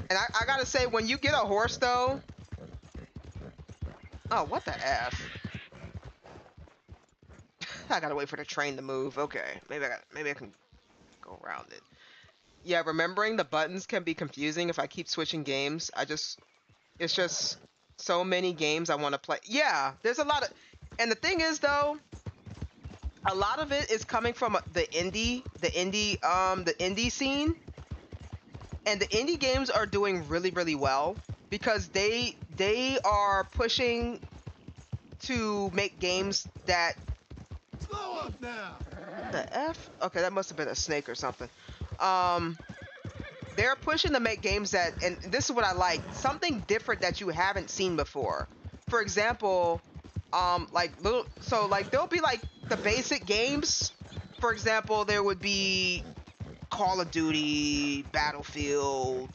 And I gotta say, when you get a horse though, oh, what the F? I gotta wait for the train to move. Okay, maybe I can go around it. Yeah, remembering the buttons can be confusing if I keep switching games. It's just so many games I want to play. Yeah, there's a lot of, and the thing is though, a lot of it is coming from the indie scene. And the indie games are doing really, really well because they are pushing to make games that. Slow up now. The F? Okay, that must have been a snake or something. They're pushing to make games that, and this is what I like, something different that you haven't seen before. For example, there'll be like the basic games. For example, there would be Call of Duty, Battlefield,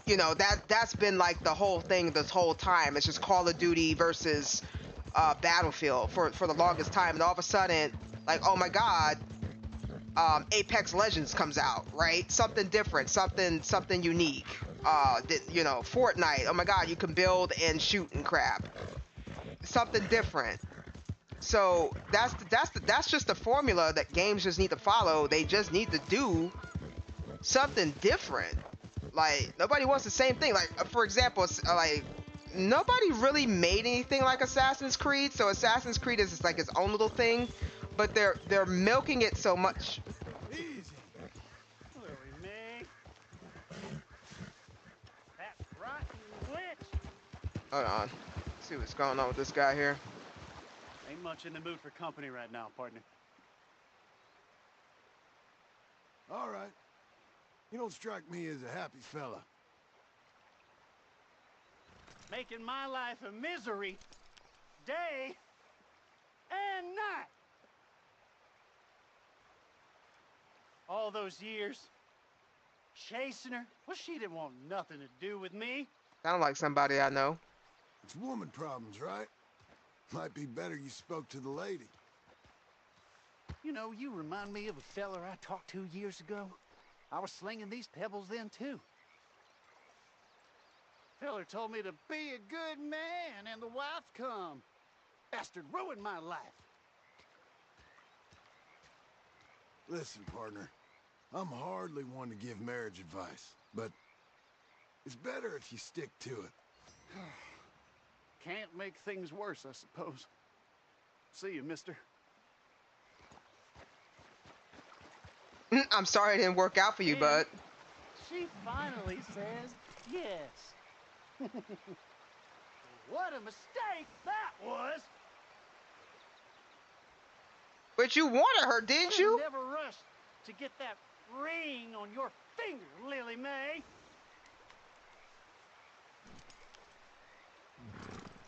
that's been like the whole thing this whole time. It's just Call of Duty versus Battlefield for the longest time, and all of a sudden, like, oh my God, Apex Legends comes out, right? Something different, something unique. Fortnite. Oh my God, you can build and shoot and crap. Something different. So that's just the formula that games just need to follow. They just need to do something different. Like, nobody wants the same thing. Like, for example, like, nobody really made anything like Assassin's Creed. So Assassin's Creed is just like its own little thing, but they're milking it so much. Easy. Willie Mae. That rotten witch. Hold on. Let's see what's going on with this guy here. Ain't much in the mood for company right now, partner. All right. You don't strike me as a happy fella. Making my life a misery, day and night. All those years, chasing her. Well, she didn't want nothing to do with me. Sound like somebody I know. It's woman problems, right? Might be better you spoke to the lady. You know, you remind me of a feller I talked to years ago. I was slinging these pebbles then, too. Feller told me to be a good man and the wife come. Bastard ruined my life. Listen, partner. I'm hardly one to give marriage advice, but it's better if you stick to it. Can't make things worse, I suppose. See you, mister. I'm sorry it didn't work out for you, And bud. she finally says yes. What a mistake that was! But you wanted her, didn't you? Never rushed to get that ring on your finger, Lily Mae.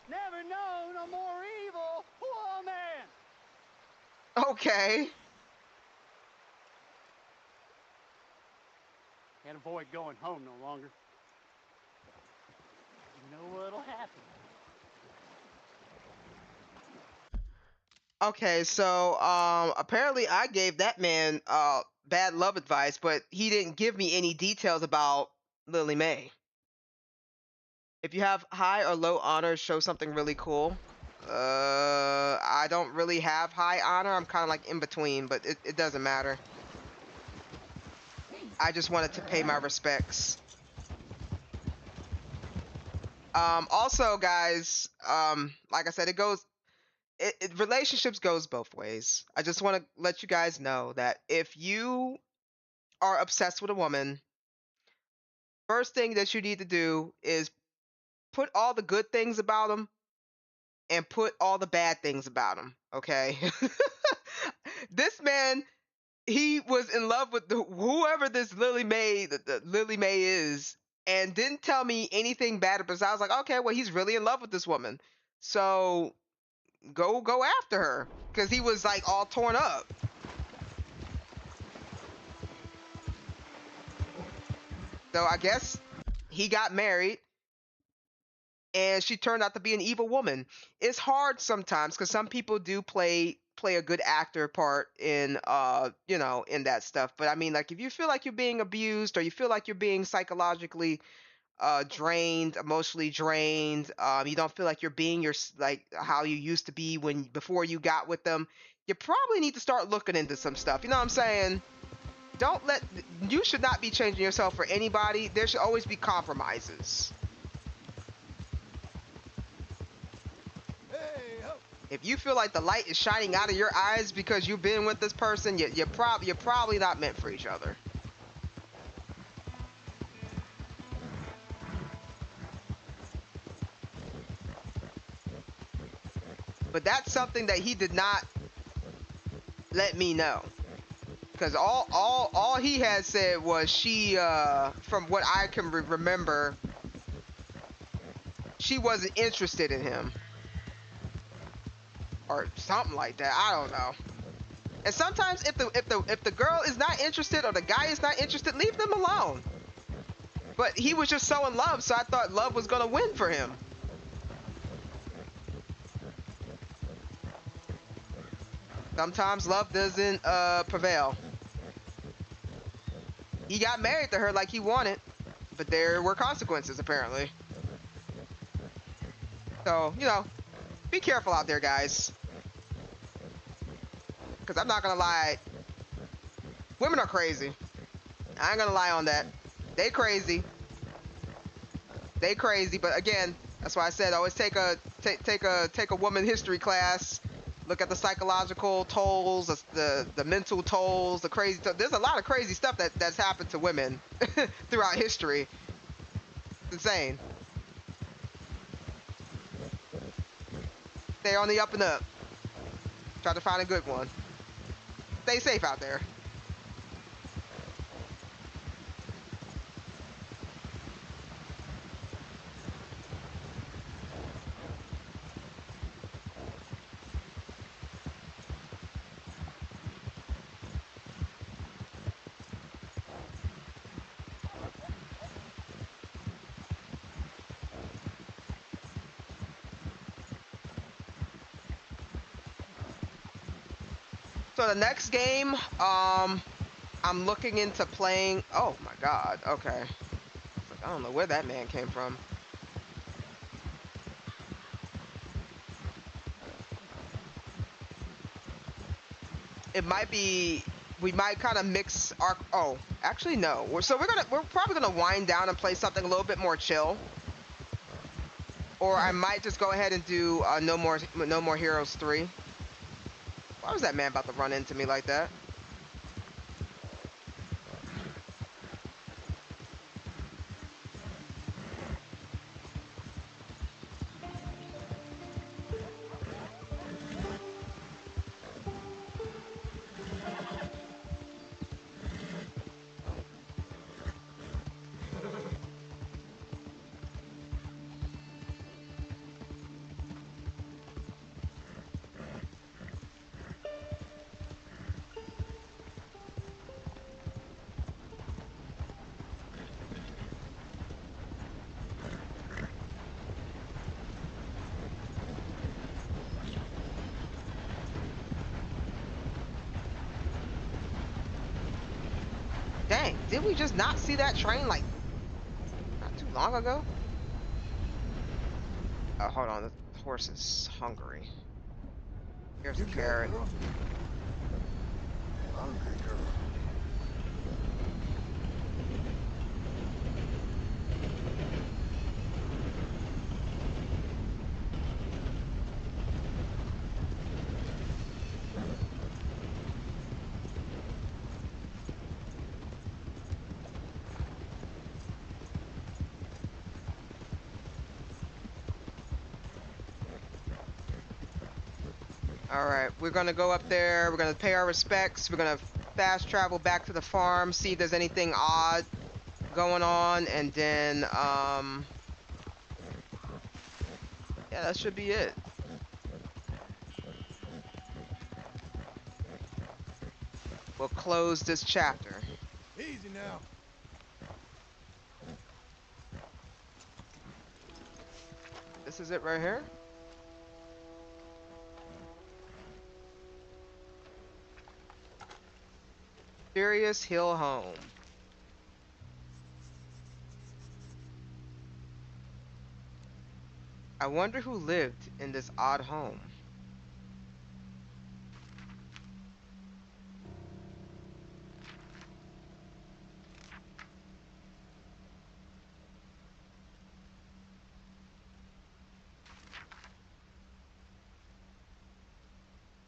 Never known a more evil woman. Okay. Can't avoid going home no longer. You know what'll happen. Okay, so apparently I gave that man bad love advice, but he didn't give me any details about Lily Mae. If you have high or low honor, show something really cool. I don't really have high honor. I'm kind of like in between, but it doesn't matter. I just wanted to pay my respects. Also, guys, like I said, relationships goes both ways. I just want to let you guys know that if you are obsessed with a woman, first thing that you need to do is put all the good things about them and put all the bad things about them. Okay. This man, he was in love with whoever this Lily Mae, the Lily Mae is, and didn't tell me anything bad about it. I was like, okay, well, he's really in love with this woman. So go after her, because he was like all torn up. So I guess he got married and she turned out to be an evil woman. It's hard sometimes because some people do play a good actor part in in that stuff. But I mean, like, if you feel like you're being abused or you feel like you're being psychologically drained, emotionally drained, you don't feel like you're being like how you used to be before you got with them, you probably need to start looking into some stuff. You know what I'm saying? You should not be changing yourself for anybody. There should always be compromises. If you feel like the light is shining out of your eyes because you've been with this person, you're probably not meant for each other. But that's something that he did not let me know. Because all he had said was she, from what I can remember, she wasn't interested in him. Or something like that. I don't know. And sometimes if the girl is not interested or the guy is not interested, leave them alone. But he was just so in love, so I thought love was gonna win for him. Sometimes love doesn't prevail. He got married to her like he wanted, but there were consequences apparently. So, be careful out there, guys. Because I'm not gonna lie, women are crazy. I ain't gonna lie on that. They crazy, but again, that's why I said always take a woman history class. Look at the psychological tolls, the mental tolls, the crazy. There's a lot of crazy stuff that's happened to women throughout history. It's insane. Stay on the up and up. Try to find a good one. Stay safe out there. So the next game, I'm looking into playing. Oh my God. Okay. It's like, I don't know where that man came from. It might be. We might kind of mix our. Oh, actually no. We're probably gonna wind down and play something a little bit more chill. Or I might just go ahead and do No More Heroes 3. Why was that man about to run into me like that? Dang, did we just not see that train like not too long ago? Oh, hold on, the horse is hungry. Here's a carrot. Girl? Hungry girl. Alright, we're gonna go up there, we're gonna pay our respects, we're gonna fast travel back to the farm, see if there's anything odd going on, and then, yeah, that should be it. We'll close this chapter. Easy now. This is it right here? Mysterious Hill Home. I wonder who lived in this odd home.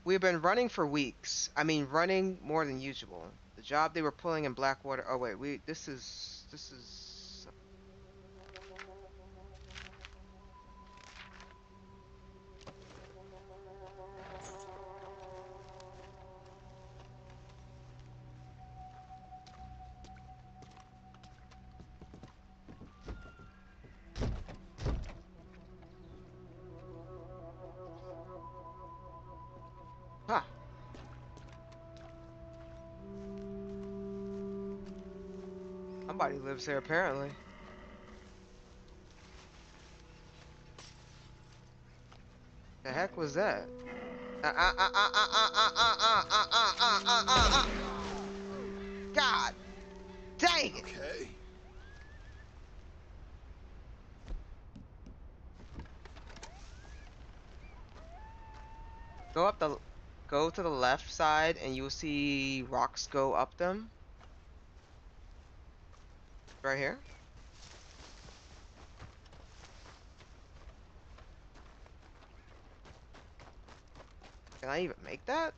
We've been running for weeks. I mean, running more than usual. The job they were pulling in Blackwater. Oh wait, this is. Huh. Somebody lives there apparently. The heck was that? God dang it! Okay. Go to the left side and you'll see rocks go up them. Right here. Can I even make that?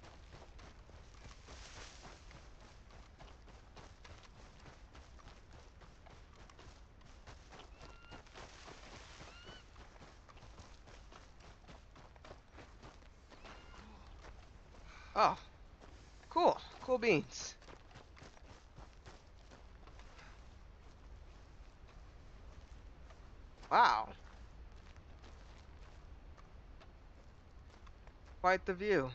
Oh, cool. Cool beans. Wow. Quite the view.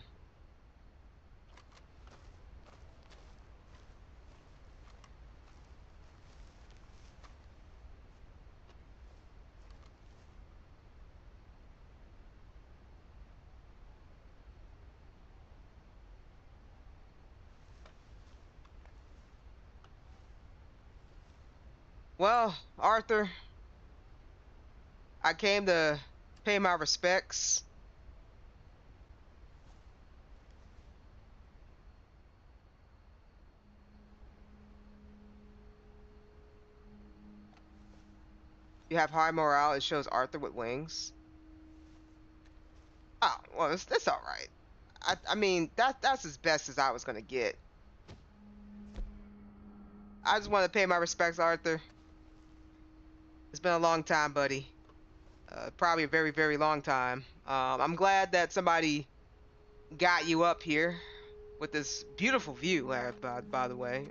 Well, Arthur, I came to pay my respects. You have high morale. It shows Arthur with wings. Oh, well, it's all right. I mean, that's as best as I was gonna get. I just want to pay my respects, Arthur. It's been a long time, buddy. Probably a very, very long time. I'm glad that somebody got you up here with this beautiful view, by the way.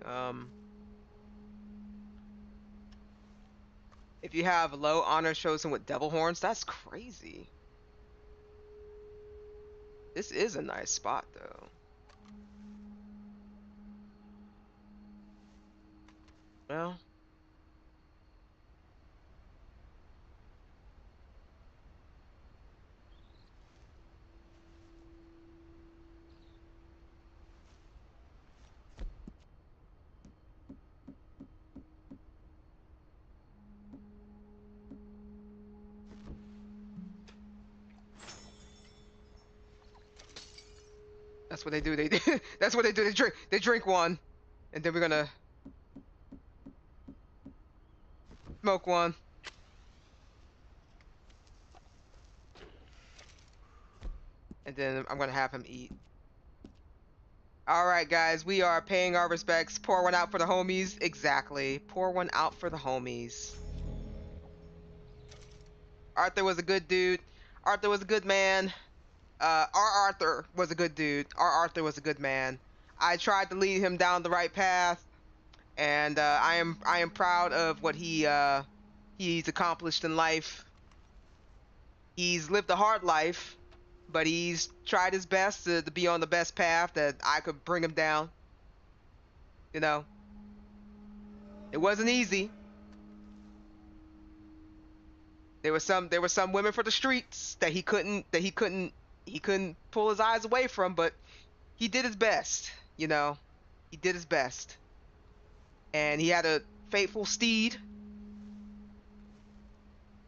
If you have low honor shows him with devil horns, that's crazy. This is a nice spot, though. Well, that's what they do. They that's what they do. They drink one, and then we're gonna smoke one. And then I'm gonna have him eat. Alright guys, we are paying our respects. Pour one out for the homies. Exactly. Pour one out for the homies. Arthur was a good dude. Arthur was a good man. Our Arthur was a good dude. Our Arthur was a good man. I tried to lead him down the right path, and I am proud of what he's accomplished in life. He's lived a hard life, but he's tried his best to be on the best path that I could bring him down. You know, it wasn't easy. There were some women for the streets that he couldn't pull his eyes away from, but he did his best. You know, he did his best, and he had a faithful steed.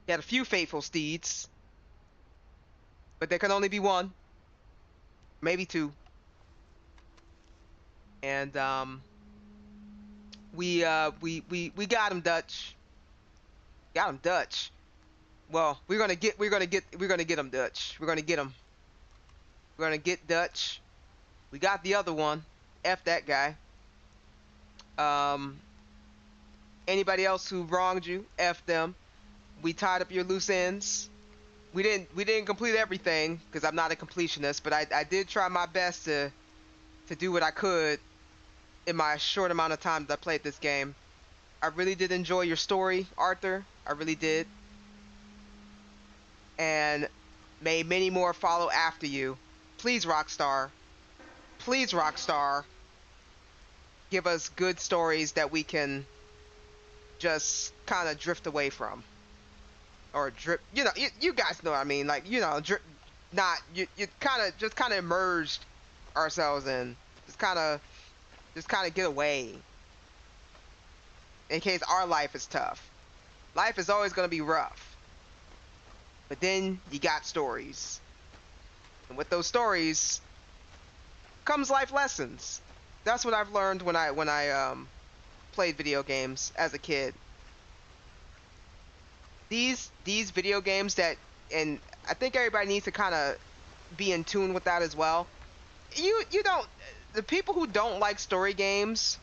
He had a few faithful steeds, but there can only be one, maybe two. And we got him, Dutch. Got him, Dutch. Well, we're gonna get him, Dutch. We're gonna get him. We're gonna get Dutch. We got the other one. F that guy. Anybody else who wronged you, F them. We tied up your loose ends. We didn't complete everything because I'm not a completionist, but I did try my best to do what I could in my short amount of time that I played this game. I really did enjoy your story, Arthur. I really did. And may many more follow after you. Please, Rockstar. Please, Rockstar. Give us good stories that we can just kind of drift away from. Or drip, you know, you guys know what I mean. Like, you know, drip, not, you kind of immersed ourselves in. Just kind of get away. In case our life is tough. Life is always going to be rough. But then you got stories. And with those stories comes life lessons. That's what I've learned when I played video games as a kid. These video games that, and I think everybody needs to kind of be in tune with that as well. You don't, the people who don't like story games,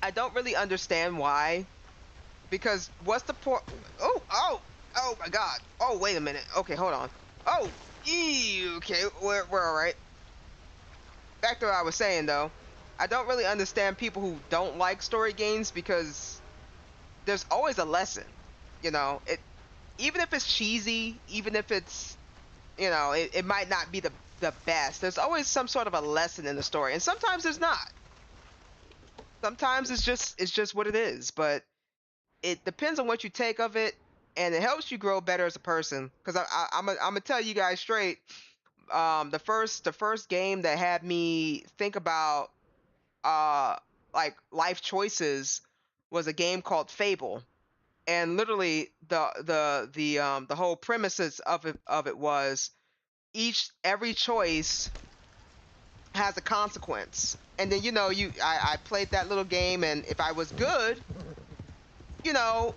I don't really understand why. Because what's the point? Oh my God. Oh, wait a minute. Okay, hold on. Oh, okay, we're all right. back to what I was saying though, I don't really understand people who don't like story games because there's always a lesson. You know, even if it's cheesy, even if it's, you know, it might not be the best. There's always some sort of a lesson in the story, and sometimes there's not. Sometimes it's just what it is, but it depends on what you take of it, and it helps you grow better as a person. Because I'm gonna tell you guys straight, the first game that had me think about like life choices was a game called Fable, and literally the whole premises of it was every choice has a consequence. And then, you know, I played that little game, and if I was good, you know,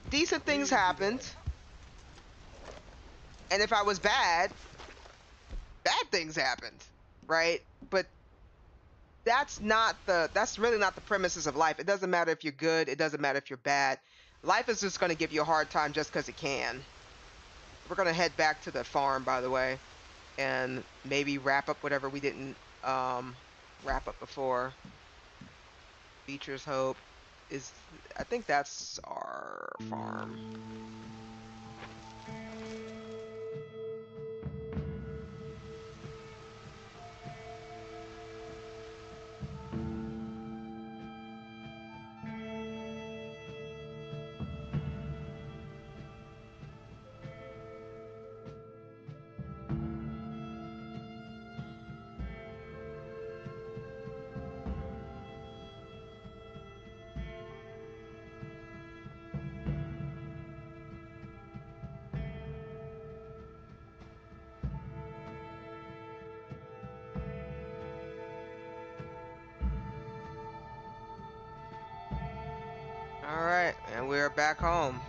decent things happened. And if I was bad things happened, right? But that's really not the premises of life. It doesn't matter if you're good, it doesn't matter if you're bad. Life is just going to give you a hard time just because it can. We're going to head back to the farm, by the way, and maybe wrap up whatever we didn't wrap up before. Beecher's Hope is, I think that's our farm. All right, and we're back home.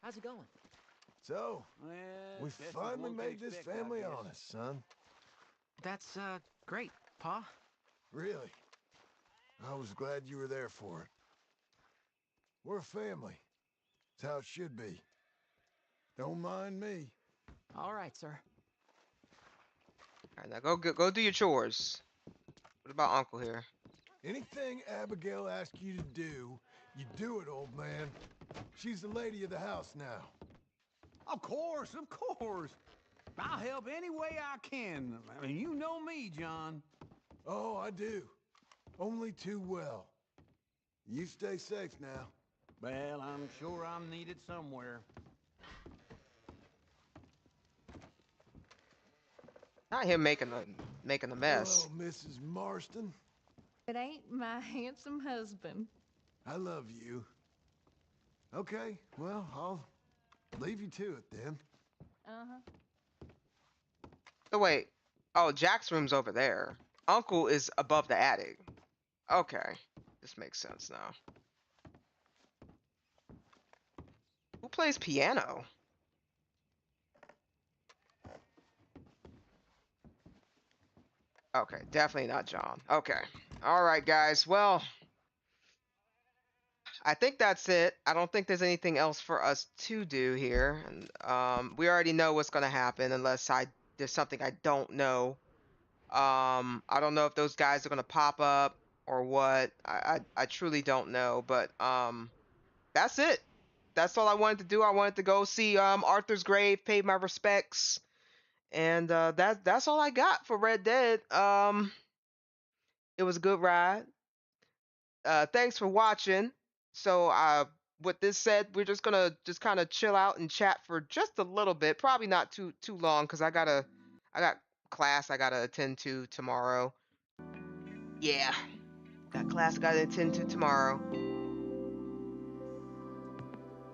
How's it going? So, we finally made this family honest, son. That's, great, Pa. Really? I was glad you were there for it. We're a family. It's how it should be. Don't mind me. All right, sir. All right, now go do your chores. What about Uncle here? Anything Abigail asks you to do, you do it, old man. She's the lady of the house now. Of course, of course. I'll help any way I can. I mean, you know me, John. Oh, I do. Only too well. You stay safe now. Well, I'm sure I'm needed somewhere. Not him making a mess. Hello, Mrs. Marston. It ain't my handsome husband. I love you. Okay, well, I'll leave you to it then. Uh-huh. So wait. Oh, Jack's room's over there. Uncle is above the attic. Okay. This makes sense now. Who plays piano? Okay, definitely not John. Okay. All right, guys. Well, I think that's it. I don't think there's anything else for us to do here. And we already know what's going to happen unless there's something I don't know. I don't know if those guys are going to pop up or what. I truly don't know, but that's it. That's all I wanted to do. I wanted to go see Arthur's grave, pay my respects. And that's all I got for Red Dead. It was a good ride. Thanks for watching. So with this said, we're just gonna kind of chill out and chat for just a little bit. Probably not too long because I got class I gotta attend to tomorrow. Yeah, got class I gotta attend to tomorrow.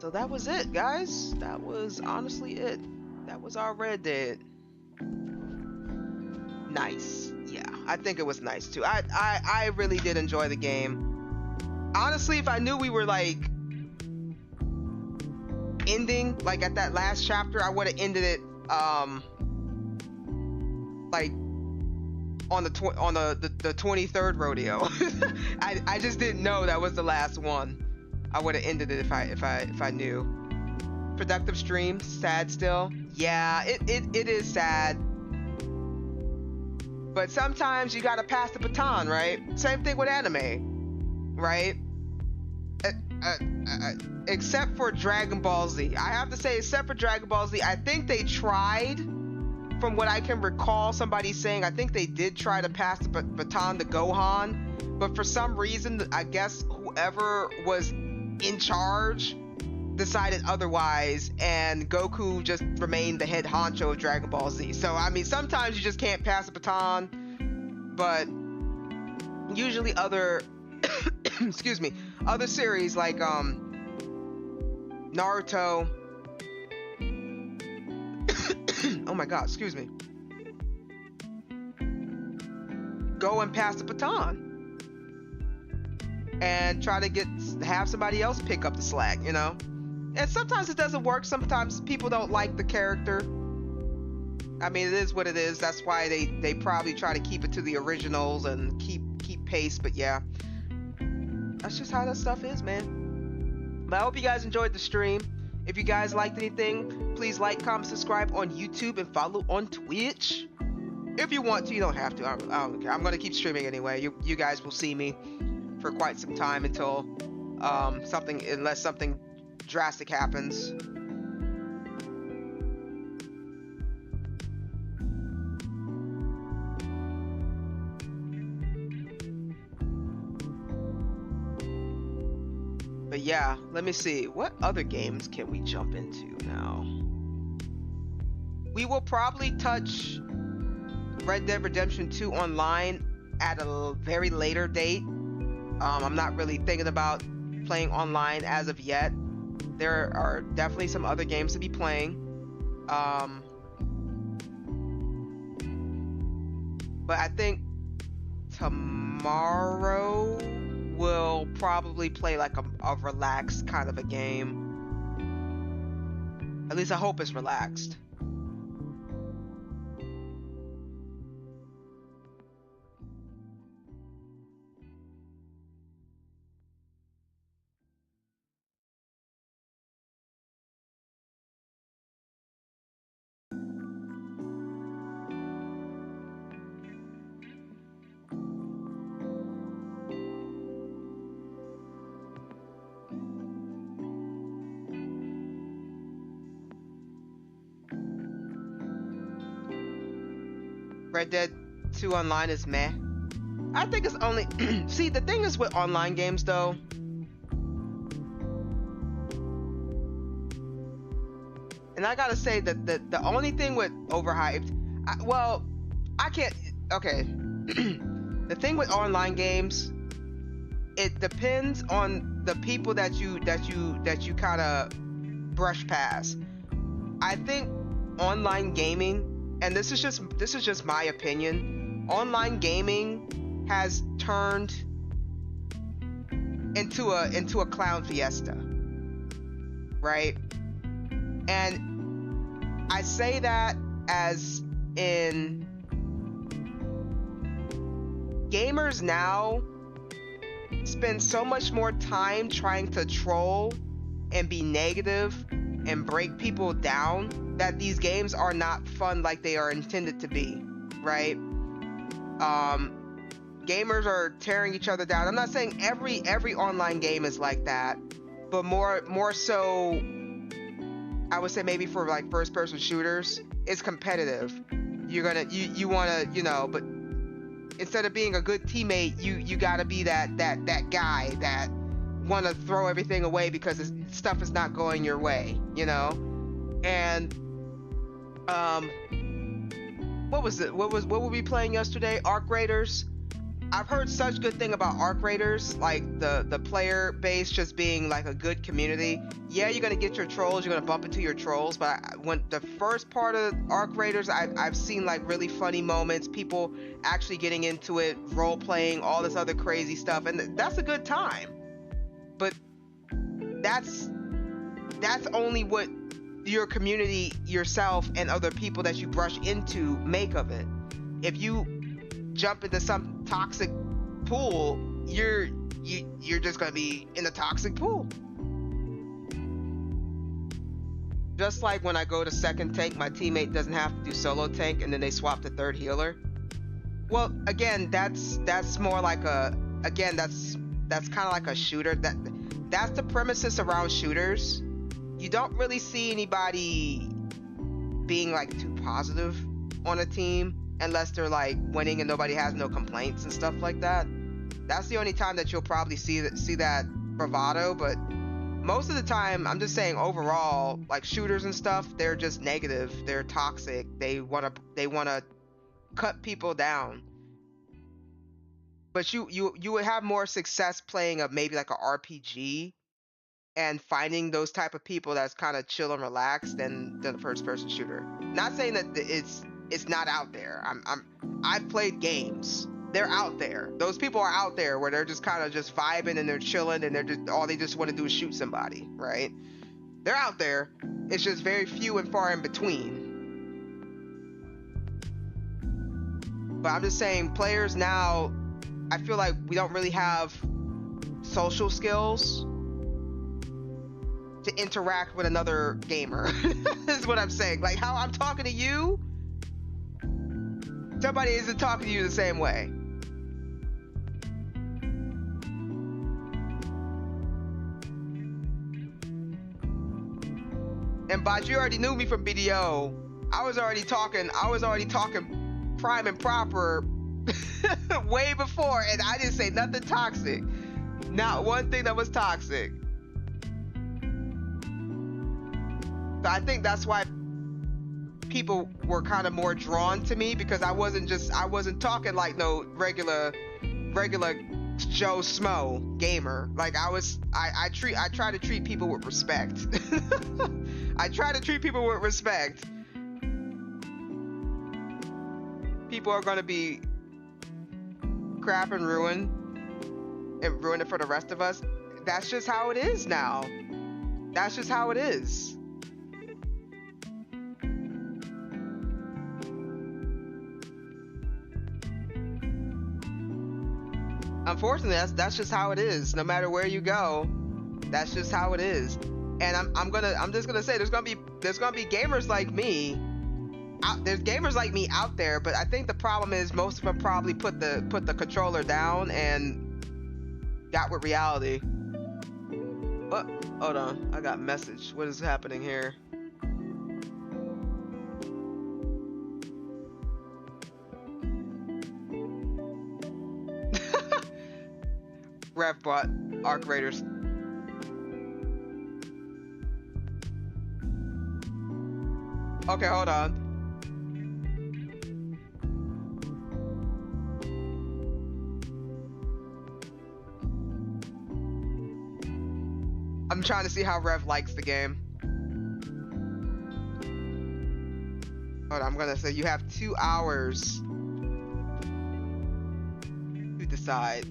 So that was it, guys. That was honestly it. That was our Red Dead. Nice. Yeah, I think it was nice too. I really did enjoy the game. Honestly, if I knew we were like ending like at that last chapter, I would have ended it like on the 23rd rodeo. I just didn't know that was the last one. I would have ended it if I knew. Productive stream, sad still. Yeah, it is sad. But sometimes you gotta pass the baton, right? Same thing with anime, right? Except for Dragon Ball Z. I have to say, except for Dragon Ball Z, I think they tried, from what I can recall somebody saying, I think they did try to pass the baton to Gohan, but for some reason, I guess whoever was in charge decided otherwise, and Goku just remained the head honcho of Dragon Ball Z. So, I mean, sometimes you just can't pass the baton, but usually other, excuse me, other series like, Naruto, oh my god, excuse me, go and pass the baton and try to have somebody else pick up the slack, you know? And sometimes it doesn't work. Sometimes people don't like the character. I mean, it is what it is. That's why they probably try to keep it to the originals and keep pace. But yeah, that's just how that stuff is, man. But I hope you guys enjoyed the stream. If you guys liked anything, please like, comment, subscribe on YouTube, and follow on Twitch. If you want to, you don't have to. I don't care. I'm going to keep streaming anyway. You guys will see me for quite some time until unless something drastic happens. But yeah, let me see. What other games can we jump into now? We will probably touch Red Dead Redemption 2 online at a very later date. I'm not really thinking about playing online as of yet. There are definitely some other games to be playing. But I think tomorrow we'll probably play like a relaxed kind of a game. At least I hope it's relaxed. Red Dead 2 online is meh. I think it's only see, the thing is with online games though, and I gotta say that the only thing with overhyped, I can't, okay. The thing with online games, it depends on the people that you kind of brush past. I think online gaming, and this is just my opinion, online gaming has turned into a clown fiesta, right? And I say that as in gamers now spend so much more time trying to troll and be negative and break people down that these games are not fun like they are intended to be, right? Gamers are tearing each other down. I'm not saying every online game is like that, but more so, I would say maybe for like first person shooters, it's competitive. You wanna, you know, but instead of being a good teammate, you gotta be that guy that wanna throw everything away because stuff is not going your way, you know? And what were we playing yesterday? Arc Raiders. I've heard such good thing about Arc Raiders, like the player base just being like a good community. Yeah, you're gonna get your trolls, you're gonna bump into your trolls, but when the first part of Arc Raiders, I've seen like really funny moments, people actually getting into it, role playing, all this other crazy stuff, and that's a good time. But that's only what your community, yourself, and other people that you brush into make of it. If you jump into some toxic pool, you're just gonna be in a toxic pool. Just like when I go to second tank, my teammate doesn't have to do solo tank, and then they swap to third healer. Well, again, that's more like a, again, that's kind of like a shooter. That's the premises around shooters. You don't really see anybody being like too positive on a team unless they're like winning and nobody has no complaints and stuff like that. That's the only time that you'll probably see that bravado. But most of the time, I'm just saying overall, like shooters and stuff, they're just negative. They're toxic. They wanna cut people down. But you would have more success playing maybe like a RPG and finding those type of people that's kind of chill and relaxed than the first person shooter. Not saying that it's not out there. I've played games. They're out there. Those people are out there where they're just kind of just vibing and they're chilling and they're just all they just want to do is shoot somebody, right? They're out there. It's just very few and far in between. But I'm just saying, players now, I feel like we don't really have social skills to interact with another gamer. Is what I'm saying. Like how I'm talking to you, somebody isn't talking to you the same way. And Bot, you already knew me from BDO. I was already talking prime and proper way before, and I didn't say nothing toxic. Not one thing that was toxic. So I think that's why people were kind of more drawn to me, because I wasn't talking like no regular Joe Smo gamer. Like I try to treat people with respect. I try to treat people with respect. People are gonna be crap and ruin it for the rest of us. That's just how it is now. That's just how it is. Unfortunately, that's just how it is. No matter where you go, that's just how it is. And I'm just gonna say there's gonna be gamers like me. There's gamers like me out there, but I think the problem is most of them probably put the controller down and got with reality. Oh, hold on, I got a message. What is happening here? Rev bought Arc Raiders. Okay, hold on. I'm trying to see how Rev likes the game. Hold on, I'm gonna say you have 2 hours to decide.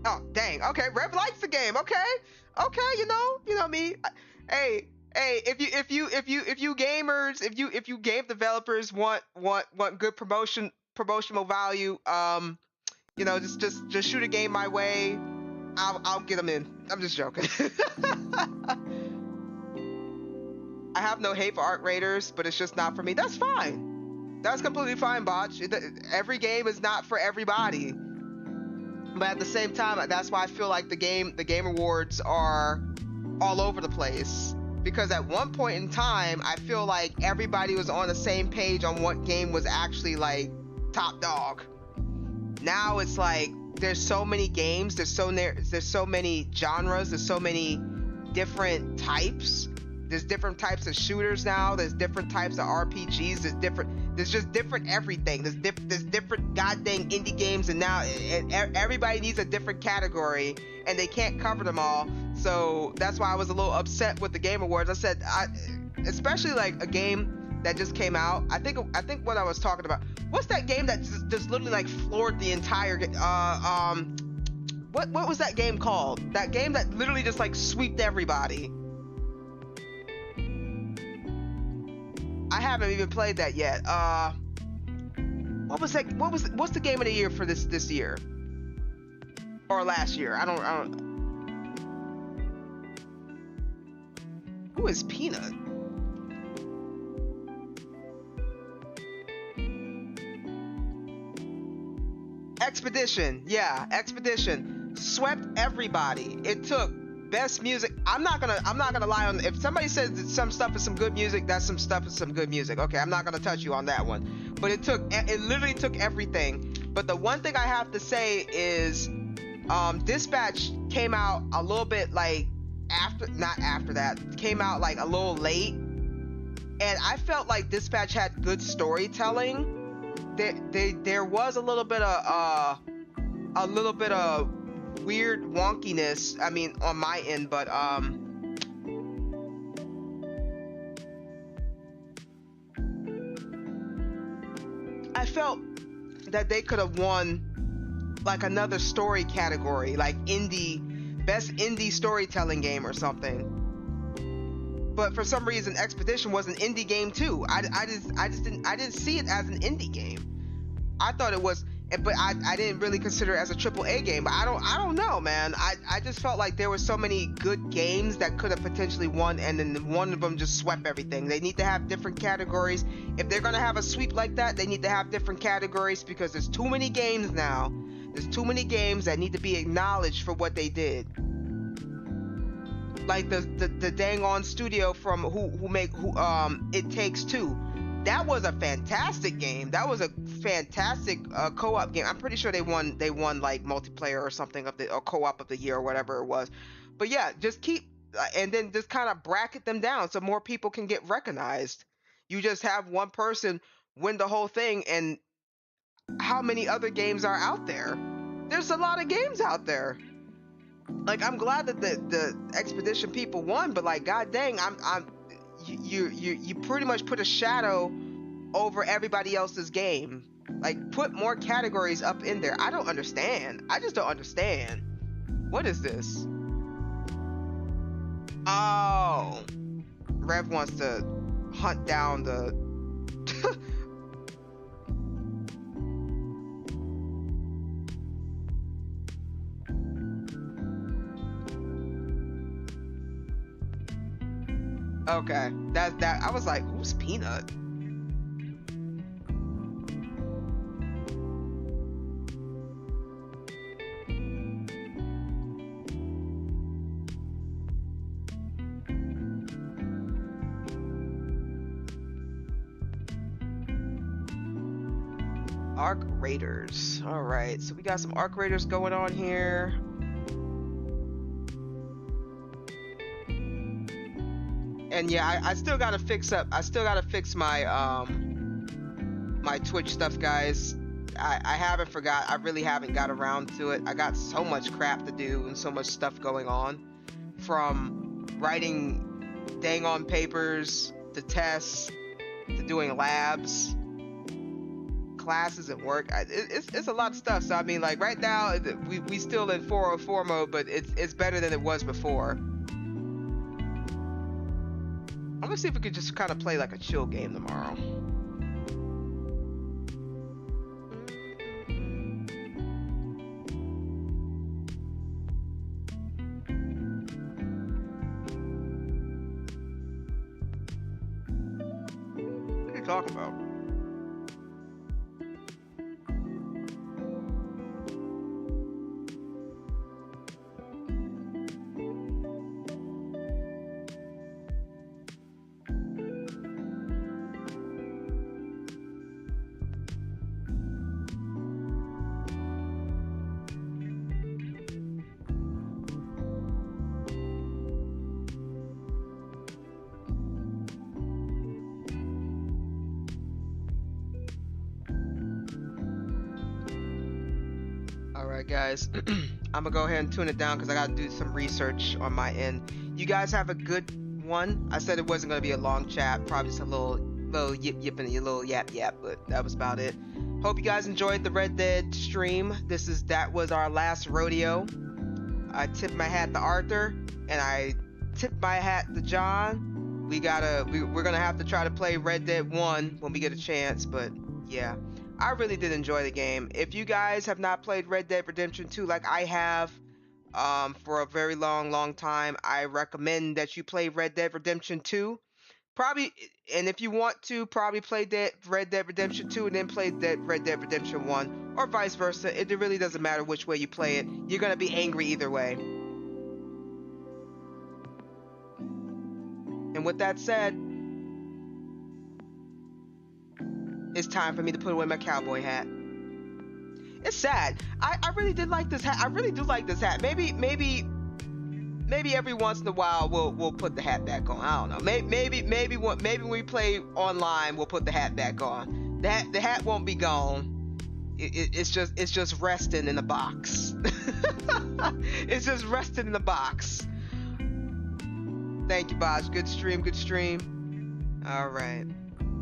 Oh, dang. Okay, Rev likes the game. Okay, you know me. Hey, if you gamers, if you game developers want good promotional value, just shoot a game my way. I'll get them in. I'm just joking. I have no hate for Arc Raiders, but it's just not for me. That's fine. That's completely fine, Botch. Every game is not for everybody. But at the same time, that's why I feel like the Game Awards are all over the place. Because at one point in time, I feel like everybody was on the same page on what game was actually like top dog. Now it's like there's so many games, there's so many genres, there's so many different types. There's different types of shooters now. There's different types of RPGs. There's just different everything. There's different goddamn indie games, and now everybody needs a different category, and they can't cover them all. So that's why I was a little upset with the Game Awards. I said, especially like a game that just came out. I think what I was talking about. What's that game that just literally like floored the entire? What was that game called? That game that literally just like sweeped everybody. I haven't even played that yet. What was that? What's the game of the year for this year? Or last year? I don't. Who is Peanut? Expedition. Yeah, Expedition swept everybody. It took best music. I'm not gonna lie on. If somebody says that some stuff is some good music, that's some stuff is some good music. Okay, I'm not gonna touch you on that one. But it literally took everything. But the one thing I have to say is, Dispatch came out a little bit like not after that. Came out like a little late, and I felt like Dispatch had good storytelling. There was a little bit of weird wonkiness, I mean, on my end, but I felt that they could have won like another story category, like best indie storytelling game or something. But for some reason, Expedition was an indie game too. I didn't see it as an indie game. I thought it was, but I didn't really consider it as a AAA game. But I don't know, man. I just felt like there were so many good games that could have potentially won, and then one of them just swept everything. They need to have different categories. If they're gonna have a sweep like that, they need to have different categories, because there's too many games now. There's too many games that need to be acknowledged for what they did. Like the dang on studio from who It Takes Two. That was a fantastic game. That was a fantastic co-op game. I'm pretty sure they won like multiplayer or something or co-op of the year or whatever it was. But yeah, just keep and then just kind of bracket them down so more people can get recognized. You just have one person win the whole thing, and how many other games are out there? There's a lot of games out there. Like, I'm glad that the Expedition people won, but like, god dang, you pretty much put a shadow over everybody else's game. Like, put more categories up in there. I don't understand. I just don't understand. What is this? Oh, Rev wants to hunt down the Okay, that I was like, who's Peanut? Arc Raiders. All right, so we got some Arc Raiders going on here. And yeah, I still gotta fix my my Twitch stuff, guys. I haven't forgot. I really haven't got around to it. I got so much crap to do and so much stuff going on, from writing dang on papers to tests to doing labs, classes and work. It's a lot of stuff. So I mean, like, right now we still in 404 mode, but it's better than it was before. I'm gonna see if we could just kind of play like a chill game tomorrow. What are you talking about? Alright guys, I'm gonna go ahead and tune it down because I gotta do some research on my end. You guys have a good one. I said it wasn't gonna be a long chat, probably just a little yip yip and a little yap yap, but that was about it. Hope you guys enjoyed the Red Dead stream. That was our last rodeo. I tipped my hat to Arthur, and I tipped my hat to John. We're gonna have to try to play Red Dead 1 when we get a chance, but yeah. I really did enjoy the game. If you guys have not played Red Dead Redemption 2 like I have for a very long time, I recommend that you play Red Dead Redemption 2. Probably, and if you want to, probably play Red Dead Redemption 2 and then play Red Dead Redemption 1, or vice versa. It really doesn't matter which way you play it. You're going to be angry either way. And with that said, it's time for me to put away my cowboy hat. It's sad. I really did like this hat. I really do like this hat. Maybe every once in a while we'll put the hat back on. I don't know. Maybe when we play online we'll put the hat back on. The hat won't be gone. It's just resting in the box. It's just resting in the box. Thank you, Bosh. Good stream. All right.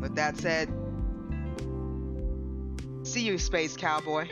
With that said, see you, Space Cowboy.